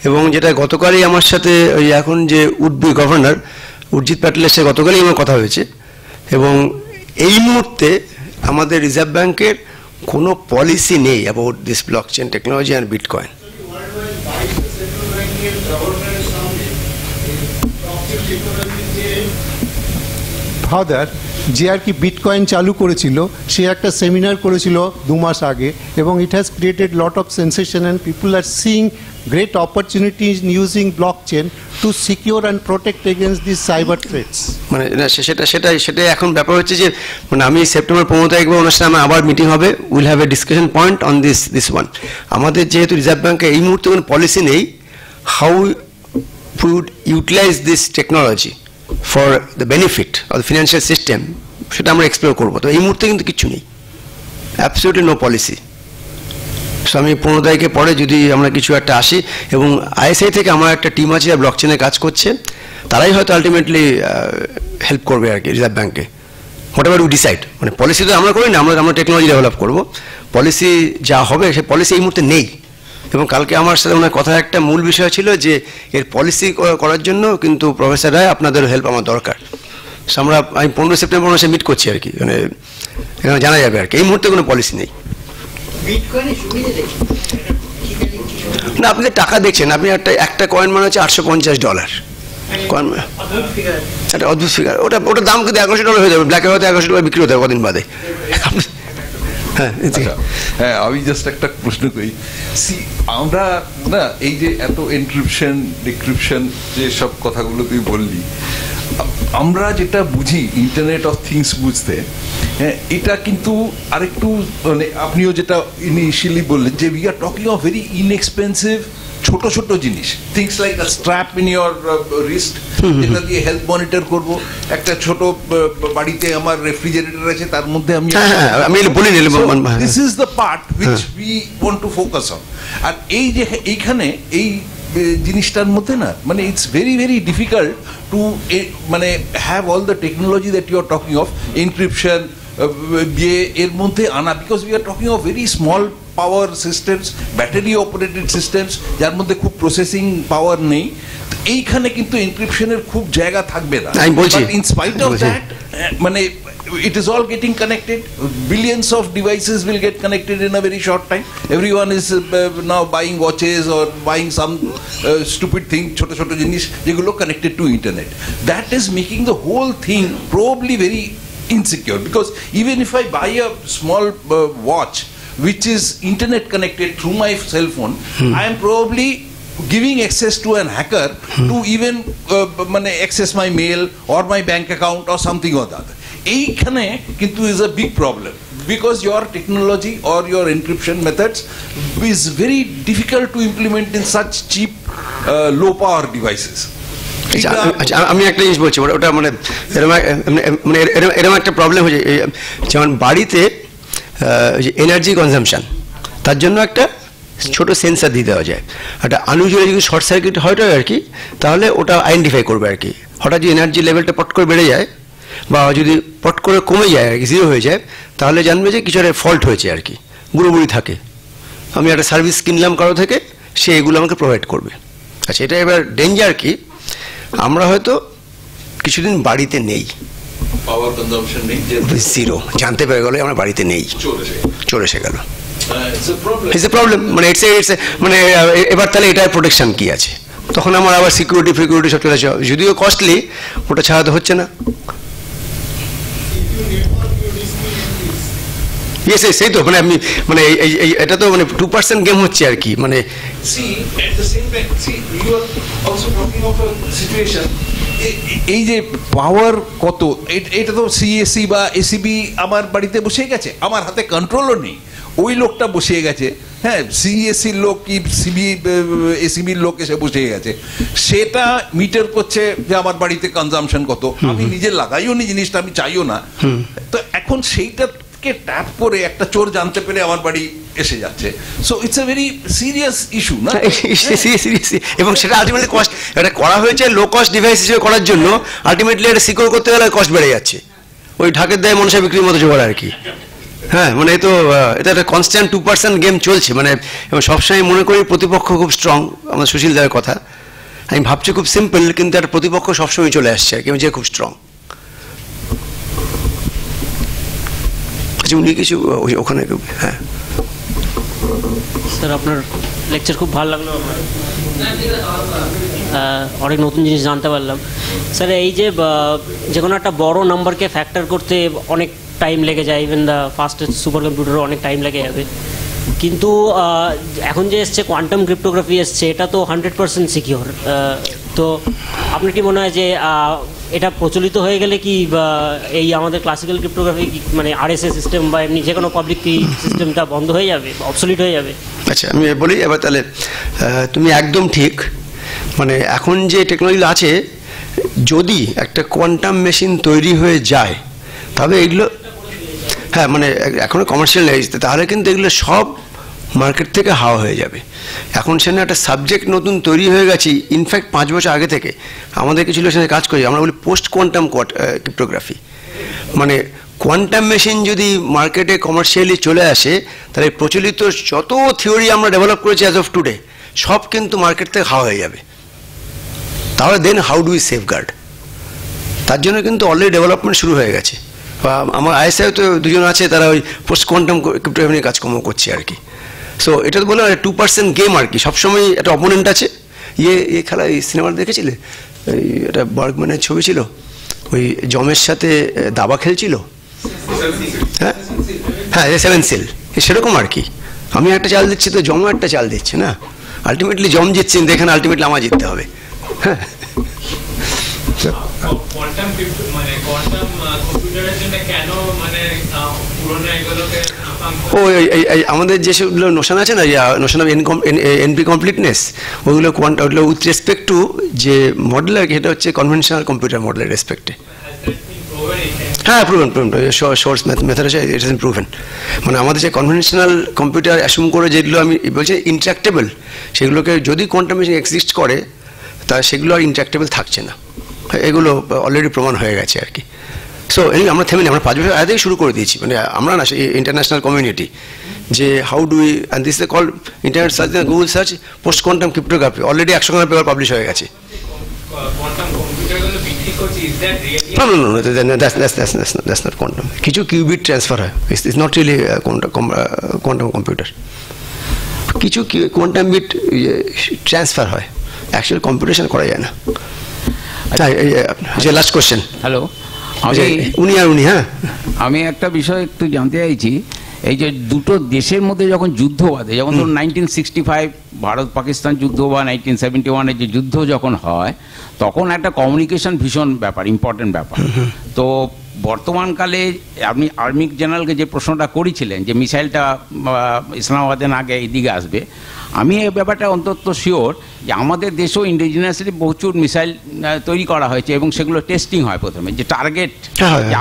এবং যেটা গতকালই আমার সাথে ওই এখন যে উডবি গভর্নর উর্জিত প্যাটেলের সাথে গতকালই আমার কথা হয়েছে, এবং এই মুহূর্তে আমাদের রিজার্ভ ব্যাংকের কোনো পলিসি নেই about this blockchain technology and bitcoin. Father যে আর কি বিটকয়েন চালু করেছিল, সে একটা সেমিনার করেছিল 2 মাস আগে, এবং it has created lot of sensation and people R seeing great opportunities using blockchain to secure and protect against this cyber threats. মানে সেটাই এখন ব্যাপার হচ্ছে যে মানে আমি সেপ্টেম্বর 15 তারিখ অনুষ্ঠানে আমার আবার মিটিং হবে, will have a discussion point on this one. আমাদের যেহেতু রিজার্ভ ব্যাংকে এই মুহূর্তে কোনো পলিসি নেই, how we would utilise this technology for the benefit of the financial system, সেটা আমরা এক্সপ্লোর করবো। তো এই মুহূর্তে কিন্তু কিছু নেই, অ্যাবসলিউটলি নো পলিসি। সো আমি 15 তারিখের পরে যদি আমরা কিছু একটা আসি, এবং আইএসআই থেকে আমার একটা টিম আছে যা ব্লকচেনে কাজ করছে, তারাই হয়তো আলটিমেটলি হেল্প করবে আর কি রিজার্ভ ব্যাংকে, হোয়াট এভার উই ডিসাইড। মানে পলিসি তো আমরা করি না, আমরা টেকনোলজি ডেভেলপ করবো, পলিসি যা হবে সেই পলিসি এই মুহূর্তে নেই। এবং কালকে আমার সাথে ওনার কথা একটা মূল বিষয় ছিল যে এর পলিসি করার জন্য কিন্তু প্রফেসর রায় আপনাদের হেল্প আমার দরকার। আমি 15 সেপ্টেম্বর মাসে মিট করছি আর কি, মানে এখানে জানা যাবে আর কি, এই মুহূর্তে কোনো পলিসি নেই। না, আপনি টাকা দেখছেন, আপনি একটা কয়েন মানে হচ্ছে $850 কয়েন, একটা অদ্ভুত ফিগার। ওটা দাম কিন্তু $1100 হয়ে যাবে, ব্ল্যাকে হয়তো $1100 বিক্রি হতে হবে কদিন বাদে। হ্যাঁ, আমি জাস্ট একটা প্রশ্ন করি, আমরা না এই যে এত এনক্রিপশন ডিক্রিপশন যে সব কথাগুলো তুই বললি, আমরা যেটা বুঝি ইন্টারনেট অফ থিংস বুঝতে, এটা কিন্তু আরেকটু মানে আপনিও যেটা ইনিশিয়ালি বললেন যে we are talking of very inexpensive ছোট ছোট জিনিস, things like a strap in your wrist, যেটা দিয়ে হেলথ মনিটর করব। একটা ছোট বাড়িতে আমার রেফ্রিজারেটর আছে, তার মধ্যে আমি this is the part which we want to focus on. আর এই যে এইখানে এই জিনিসটার মধ্যে না মানে it's very very difficult to মানে have all the technology that you are talking of, encryption এর মধ্যে আনা, because we are talking of very small power systems, battery operated systems, যার মধ্যে খুব প্রসেসিং পাওয়ার নেই। এইখানে কিন্তু এনক্রিপশনের খুব জায়গা থাকবে না। ইন স্পাইট অফ দ্যাট মানে it is all getting connected. Billions of devices will get connected in a very short time. Everyone is now buying watches or buying some stupid thing, choto choto jinish jegulo connected to internet. That is making the whole thing probably very insecure, because even if I buy a small watch which is internet connected through my cell phone, I am probably giving access to an hacker to even access my mail or my bank account or something or the other. এইখানে কিন্তু is a big problem, because your technology or your encryption methods is very difficult to implement in such cheap low power devices. আমি একটা জিনিস বলছি, ওটা মানে এরকম একটা প্রবলেম হয়েছে, যেমন বাড়িতে এনার্জি কনজাম্পশন, তার জন্য একটা ছোট সেন্সার দিয়ে দেওয়া যায়। একটা আনইউজুয়ালি যদি শর্ট সার্কিট হয় আর কি, তাহলে ওটা আইডেন্টিফাই করবে আর কি। হঠাৎ যদি এনার্জি লেভেলটা পট করে বেড়ে যায় বা যদি পট করে কমে যায় আর কি, জিরো হয়ে যায়, তাহলে জানবে যে কিছু একটা ফল্ট হয়েছে আর কি, গুঁড়োগুড়ি থাকে। আমি একটা সার্ভিস কিনলাম কারো থেকে, সে এগুলো আমাকে প্রোভাইড করবে। আচ্ছা, এটা এবার ডেঞ্জার কি, আমরা হয়তো কিছুদিন বাড়িতে নেই, পাওয়ার কনজাম্পশন নেই, জিরো, জানতে পেরে গেলে আমরা বাড়িতে নেই, চোর এসে গেল, ইটস এ প্রবলেম। মানে মানে এবার তাহলে এটার প্রোটেকশন কি আছে? তখন আমার আবার সিকিউরিটি সব চলে আসে, যদিও কস্টলি, ওটা ছাড়া তো হচ্ছে না। সেই তো মানে আপনি মানে এটা তো মানে 2% গেম হচ্ছে আর কি। মানে এই যে পাওয়ার কত, এটা তো সিএসসি বা এসিবি আমার বাড়িতে বসে গেছে, আমার হাতে কন্ট্রোলও নেই, ওই লোকটা বসে গেছে। হ্যাঁ, সিএসসির লোক কি এসিবির লোক এসে বসে গেছে, সেটা মিটার করছে যে আমার বাড়িতে কনজাম্পশন কত। আমি নিজে লাগাইও নি জিনিসটা, আমি চাইও না। তো এখন সেইটাকে ট্যাপ করে একটা চোর জানতে পেরে আমার বাড়ি এসে যাচ্ছে। So it's a very serious issue না, এবং সেটা আলটিমেটলি কস্ট, এটা করা হয়েছে লো কস্ট ডিভাইস হিসেবে করার জন্য, আলটিমেটলি এটা সিকিউর করতে গেলে কস্ট বেড়ে যাচ্ছে, ওই ঢাকের দায়ে মনসা বিক্রির মতো জোগাড় আর কি। হ্যাঁ, মানে তো এটা একটা কনস্ট্যান্ট 2% গেম চলছে। মানে এবং সবসময় মনে করি প্রতিপক্ষ খুব স্ট্রং, আমার সুশীল দার কথা আমি ভাবছি খুব সিম্পল, কিন্তু একটা প্রতিপক্ষ সবসময় চলে আসছে আর কি, যে খুব স্ট্রং। আচ্ছা, উনি কিছু ওখানে, হ্যাঁ স্যার আপনার লেকচার খুব ভালো লাগলো, অনেক নতুন জিনিস জানতে পারলাম। স্যার এই যে কোনো একটা বড় নাম্বারকে ফ্যাক্টর করতে অনেক টাইম লেগে যায়, ইভেন দ্য ফাস্টেস্ট সুপার কম্পিউটারও অনেক টাইম লেগে যাবে, কিন্তু এখন যে এসছে কোয়ান্টাম ক্রিপ্টোগ্রাফি এসছে, এটা তো 100% সিকিওর। তো আপনার কি মনে হয় যে এটা প্রচলিত হয়ে গেলে কি এই আমাদের ক্লাসিক্যাল ক্রিপ্টোগ্রাফি মানে আরএসএ সিস্টেম বা এমনি যে কোনো পাবলিক কি সিস্টেমটা বন্ধ হয়ে যাবে, অবসলিট হয়ে যাবে? আচ্ছা, আমি বলি এবার তাহলে, তুমি একদম ঠিক। মানে এখন যে টেকনোলজি আছে, যদি একটা কোয়ান্টাম মেশিন তৈরি হয়ে যায়, তবে এগুলো, হ্যাঁ মানে এখনও কমার্শিয়াল নেই, তাহলে কিন্তু এগুলো সব মার্কেট থেকে হাওয়া হয়ে যাবে। এখন সেখানে একটা সাবজেক্ট নতুন তৈরি হয়ে গেছে, ইনফ্যাক্ট 5 বছর আগে থেকে আমাদের কিছু লোক সেখানে কাজ করি, আমরা বলি পোস্ট কোয়ান্টাম ক্রিপ্টোগ্রাফি। মানে কোয়ান্টাম মেশিন যদি মার্কেটে কমার্শিয়ালি চলে আসে, তাহলে প্রচলিত যত থিওরি আমরা ডেভেলপ করেছি অ্যাজ অফ টুডে, সব কিন্তু মার্কেট থেকে হাওয়া হয়ে যাবে। তাহলে then how do we safeguard? তার জন্য কিন্তু অলরেডি ডেভেলপমেন্ট শুরু হয়ে গেছে। আমার আইএসআই তো দুজন আছে, তারা ওই পোস্ট কোয়ান্টাম ক্রিপ্টোগ্রাফি নিয়ে কাজকর্ম করছে আর কি। সো এটা তো বললাম 2% গেম আর কি, সবসময় একটা অপোনেন্ট আছে। এই খেলা, এই সিনেমাটা দেখেছিলে, এটা বার্গম্যানের ছবি ছিল, ওই জমের সাথে দাবা খেলছিল, হ্যাঁ হ্যাঁ, 7 সিল, সেরকম আর কি। আমি একটা চাল দিচ্ছি তো জমও একটা চাল দিচ্ছে না, আলটিমেটলি জম জিতছেন, দেখেন আলটিমেটলি আমার জিততে হবে। হ্যাঁ, কোয়ান্টাম মানে কোয়ান্টাম কম্পিউটারের জন্য কেন মানে পুরনো এগুলোকে ও আমাদের যেসবগুলো নোশন আছে না, নোশন অফ এনপি কমপ্লিটনেস, ওগুলো ওগুলো উইথ রেসপেক্ট টু যে মডেল আর কি, এটা হচ্ছে কনভেনশনাল কম্পিউটার মডেলের রেসপেক্টে। হ্যাঁ, প্রুভেন সোর্স মেথড আছে, ইট ইজ প্রুভেন। মানে আমাদের যে কনভেনশনাল কম্পিউটার অ্যাসিউম করে যেগুলো আমি বলছি ইন্টারাক্টেবল, সেগুলোকে যদি কোয়ান্টাম মেশিন এক্সিস্ট করে তা সেগুলো আর ইন্টারাক্টেবল থাকছে না, এগুলো অলরেডি প্রমাণ হয়ে গেছে আর কি। সো আমরা থেমে নিই, আমরা 5 বছর আগেই শুরু করে দিয়েছি, মানে আমরা না ইন্টারন্যাশনাল কমিউনিটি, যে how do we, and this is called internet search, Google search, post quantum cryptography, already 100 খানা পেপার পাবলিশ হয়ে গেছে। No, that's not quantum. কিছু কিউবিট ট্রান্সফার হয়, it's not really quantum computer. কিছু কোয়ান্টাম বিট ট্রান্সফার হয়, actual computation করা যায় না। যে লাস্ট কোশ্চেন। হ্যালো, উনি হ্যাঁ, আমি একটা বিষয় একটু জানতে চাইছি। এই যে দুটো দেশের মধ্যে যখন যুদ্ধ বাঁধে, যেমন ধরুন 1965 ভারত পাকিস্তান যুদ্ধ বা 1971-এর যে যুদ্ধ যখন হয়, তখন একটা কমিউনিকেশন ভীষণ ব্যাপার, ইম্পর্টেন্ট ব্যাপার। তো বর্তমানকালে আপনি আর্মি জেনারেলকে যে প্রশ্নটা করেছিলেন যে মিসাইলটা ইসলামাবাদের আগে এদিকে আসবে, আমি এই ব্যাপারটা অন্তত শিওর যে আমাদের দেশেও ইন্ডিজিনাসলি প্রচুর মিসাইল তৈরি করা হয়েছে এবং সেগুলো টেস্টিং হয় প্রথমে, যে টার্গেট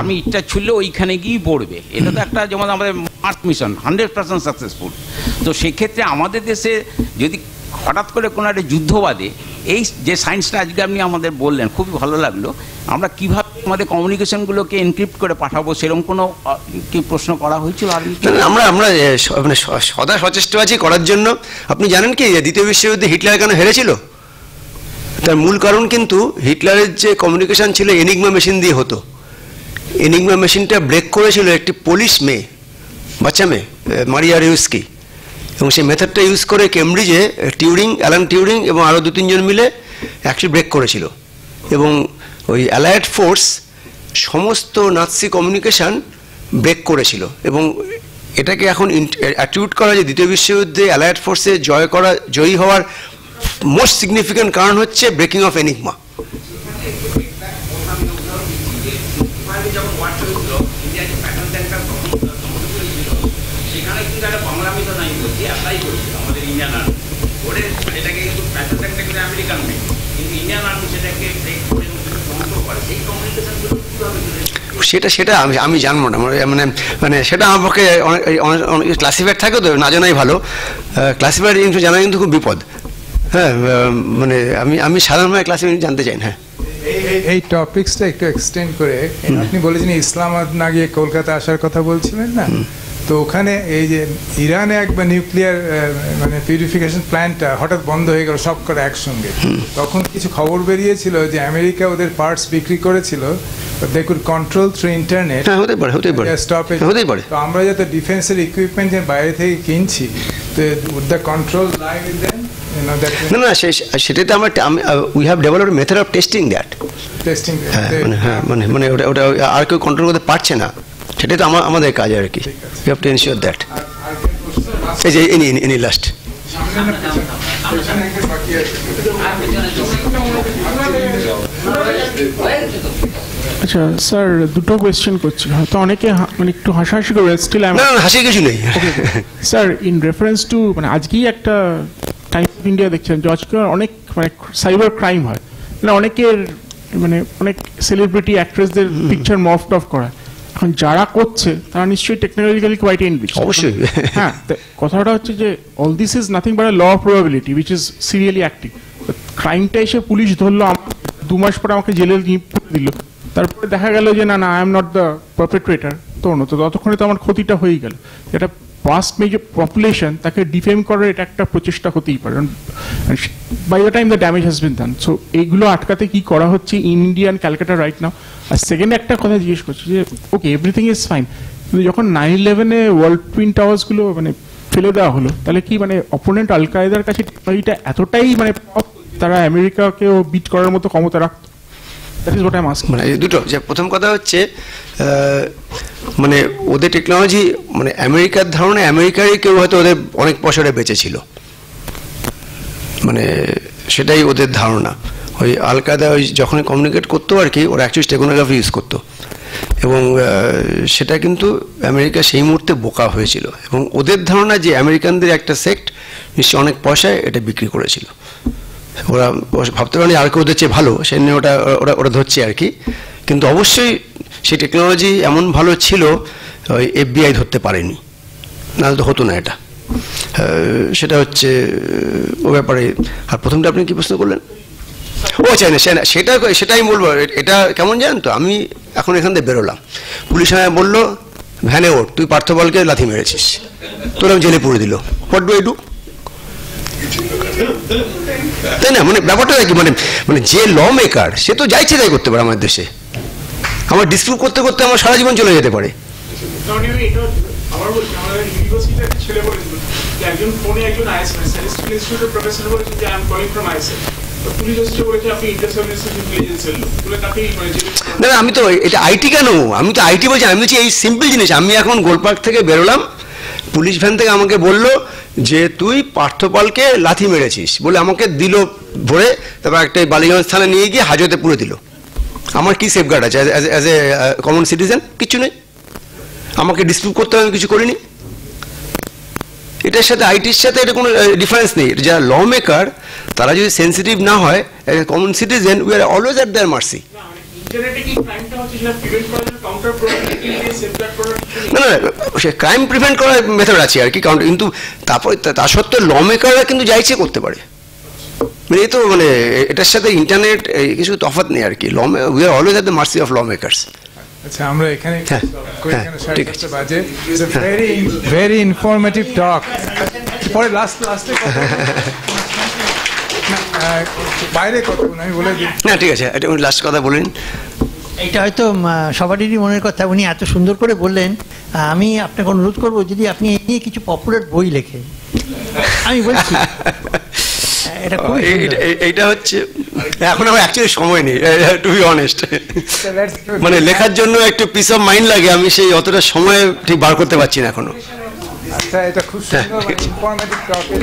আমি ইচ্ছা ছুড়লে ওইখানে গিয়েই পড়বে। এটা তো একটা, যেমন আমাদের মার্স মিশন 100% সাকসেসফুল। তো সেক্ষেত্রে আমাদের দেশে যদি হঠাৎ করে কোনো একটা যুদ্ধ বাদে, এই যে সায়েন্সটা আজকে আপনি আমাদের বললেন খুবই ভালো লাগলো, আমরা কীভাবে আমাদের কমিউনিকেশনগুলোকে এনক্রিপ্ট করে পাঠাবো, সেরকম কোনো কি প্রশ্ন করা হয়েছিল? আমরা মানে সদা সচেষ্ট আছি করার জন্য। আপনি জানেন কি দ্বিতীয় বিশ্বযুদ্ধে হিটলার কেন হেরেছিল? তার মূল কারণ কিন্তু হিটলারের যে কমিউনিকেশন ছিল এনিগমা মেশিন দিয়ে হতো। এনিগমা মেশিনটা ব্রেক করেছিল একটি পোলিশ মেয়ে, বাচ্চা মেয়ে, মারিয়া রিউস্কি, এবং সেই মেথডটা ইউজ করে কেমব্রিজে অ্যালান টিউরিং এবং আরও 2-3 জন মিলে অ্যাকচুয়ালি ব্রেক করেছিল, এবং ওই অ্যালায়েড ফোর্স সমস্ত নাৎসি কমিউনিকেশান ব্রেক করেছিল। এবং এটাকে এখন অ্যাট্রিবিউট করা যে দ্বিতীয় বিশ্বযুদ্ধে অ্যালায়েড ফোর্সে জয়ী হওয়ার মোস্ট সিগনিফিক্যান্ট কারণ হচ্ছে ব্রেকিং অফ এনিগমা। সেটা আমি জানবো না, মানে সেটা আমার পক্ষে অনেক ক্লাসিফাইড থাকে, তো না জানাই ভালো। ক্লাসিফাইড জিনিস জানা কিন্তু খুব বিপদ। হ্যাঁ, মানে আমি সাধারণভাবে ক্লাসিফাইড জানতে চাই না। হ্যাঁ, এই টপিকসটা একটু এক্সটেন্ড করে, আপনি বলেছেন ইসলামাবাদ না গিয়ে কলকাতা আসার কথা বলছিলেন না, তো ওখানে এই যে ইরানে একবার নিউক্লিয়ার মানে পিউরিফিকেশন প্ল্যান্টটা হঠাৎ বন্ধ হয়ে গেল সব করে একসঙ্গে, তখন কিছু খবর বেরিয়েছিল যে আমেরিকা ওদের পার্টস বিক্রি করেছিল, they could control through internet stoppage. তো আমরা যাতে ডিফেন্সের ইকুইপমেন্ট যে বাইরে থেকে কিনছি, তো would the control lie with them? না, সেটাই তো we have developed method of testing that. হ্যাঁ, মানে ওটা আর কেউ কন্ট্রোল করতে পারছে না, সেটাই তো আমাদের কাজ আর কি। You have to ensure that. এই যে এনি লাস্ট। আচ্ছা স্যার, দুটো কোয়েশ্চেন করছি, হয়তো অনেকে মানে একটু হাসাহাসি করবে, স্টিল না হাসি কিছু নেই স্যার। ইন রেফারেন্স টু মানে আজকেই একটা টাইম অফ ইন্ডিয়া দেখছেন যে আজকে অনেক মানে সাইবার ক্রাইম হয়, মানে অনেকের মানে অনেক সেলিব্রিটি অ্যাক্ট্রেসদের পিকচার মফড অফ করা। এখন যারা করছে তারা নিশ্চয়ই টেকনোলজিক্যালি কোয়াইট এনরিচ। অবশ্যই। হ্যাঁ, কথাটা হচ্ছে যে all this is nothing but a law of probability which is serially active. ক্রাইমটা এসে পুলিশ ধরলো, 2 মাস পরে আমাকে জেলে দিল, তারপরে দেখা গেল যে না আই এম নট দ্য পারপেট্রেটার, তো ততক্ষণে তো আমার ক্ষতিটা হয়ে গেল। এটা vast major population তাকে ডিফেম করার এটা একটা প্রচেষ্টা হতেই পারে, by the time the damage has been done. So এইগুলো আটকাতে কি করা হচ্ছে India and Calcutta right now? আর সেকেন্ড একটা কথা জিজ্ঞেস করছি যে ওকে এভরিথিং ইজ ফাইন, কিন্তু যখন 9/11-এ ওয়ার্ল্ড টুইন টাওয়ার্সগুলো মানে ফেলে দেওয়া হলো, তাহলে কি মানে অপোনেন্ট আল কায়েদার কাছে টেকনোলজিটা এতটাই মানে তারা আমেরিকাকেও বিট করার মতো ক্ষমতা রাখত? That is what I am asking. মানে এই দুটো, যে প্রথম কথা হচ্ছে মানে ওদের টেকনোলজি, মানে আমেরিকার ধারণা আমেরিকারই কেউ হয়তো ওদের অনেক বছরে বেঁচে ছিল, মানে সেটাই ওদের ধারণা। ওই আল কায়দা ওই যখন কমিউনিকেট করতো আর কি, ওরা অ্যাকচুয়ালি স্টেগনোগ্রাফি ইউজ করতো, এবং সেটা কিন্তু আমেরিকা সেই মুহূর্তে বোকা হয়েছিল, এবং ওদের ধারণা যে আমেরিকানদের একটা সেক্ট নিশ্চয়ই অনেক পয়সায় এটা বিক্রি করেছিল। ওরা ভাবতে পারেনি আর কেউ ওদের চেয়ে ভালো, সেই নিয়ে ওরা ধরছে আর কি। কিন্তু অবশ্যই সেই টেকনোলজি এমন ভালো ছিল ওই FBI ধরতে পারেনি, নাহলে তো হতো না এটা। সেটা হচ্ছে ও ব্যাপারে। আর প্রথমটা আপনি কি প্রশ্ন করলেন? ও চাই না সেটাই বলবো। এটা কেমন জানেন তো, আমি এখন এখান থেকে বেরোলাম, পুলিশ আমায় বললো ভ্যানে ওঠ, তুই পার্থবলকে লাথি মেরেছিস, তোর আমি জেলে পুরে দিল, হোয়াট ডু আই ডু? তাই না? মানে ব্যাপারটা কি, মানে মানে যে ল মেকার সে তো যাইছে তাই করতে পারে আমার দেশে। আমার ডিসপ্রুভ করতে করতে আমার সারা জীবন চলে যেতে পারে। না না, আমি তো এটা আইটি কেন, আমি তো আইটি বলছি, আমি বলছি এই সিম্পল জিনিস। আমি এখন গোলপার্ক থেকে বেরোলাম, পুলিশ ভ্যান থেকে আমাকে বললো যে তুই পার্থপালকে লাথি মেরেছিস বলে আমাকে দিল ভরে, তারপর একটা বালিগঞ্জ থানা নিয়ে গিয়ে হাজতে পুরে দিল। আমার কি সেফগার্ড আছে অ্যাজ এ কমন সিটিজেন? কিছু নেই, আমাকে ডিসপ্রুভ করতে হবে, আমি কিছু করিনি। এটার সাথে আইটির সাথে এটা কোনো ডিফারেন্স নেই। যারা ল মেকার তারা যদি সেন্সিটিভ না হয়, common citizen we are always at their mercy. না না, সে ক্রাইম প্রিভেন্ট করার মেথড আছে আর কি, কাউন্টার, কিন্তু তারপরে তা সত্ত্বেও ল মেকাররা কিন্তু যাইছে করতে পারে। মানে এই তো মানে এটার সাথে ইন্টারনেট কিছু তফাৎ নেই আর কি। We are always at the mercy of law makers. আচ্ছা, আমরা এখানে বাজে ভেরি ইনফরমেটিভ টক। পরে লাস্টে বাইরে কথা আমি বলে দিই। না ঠিক আছে, এটা লাস্ট কথা বলেন। এটা হয়তো সবারই মনের কথা, উনি এত সুন্দর করে বললেন। আমি আপনাকে অনুরোধ করবো যদি আপনি এই নিয়ে কিছু পপুলার বই লেখেন। আমি বলছি এইটা হচ্ছে এখন আমার অ্যাকচুয়ালি সময় নেই, টু বি অনেস্ট। মানে লেখার জন্য একটু পিস অফ মাইন্ড লাগে, আমি সেই অতটা সময় ঠিক বার করতে পারছি না এখনো। আচ্ছা, এটা খুব সুন্দর ইনফরমেটিভ টপিক।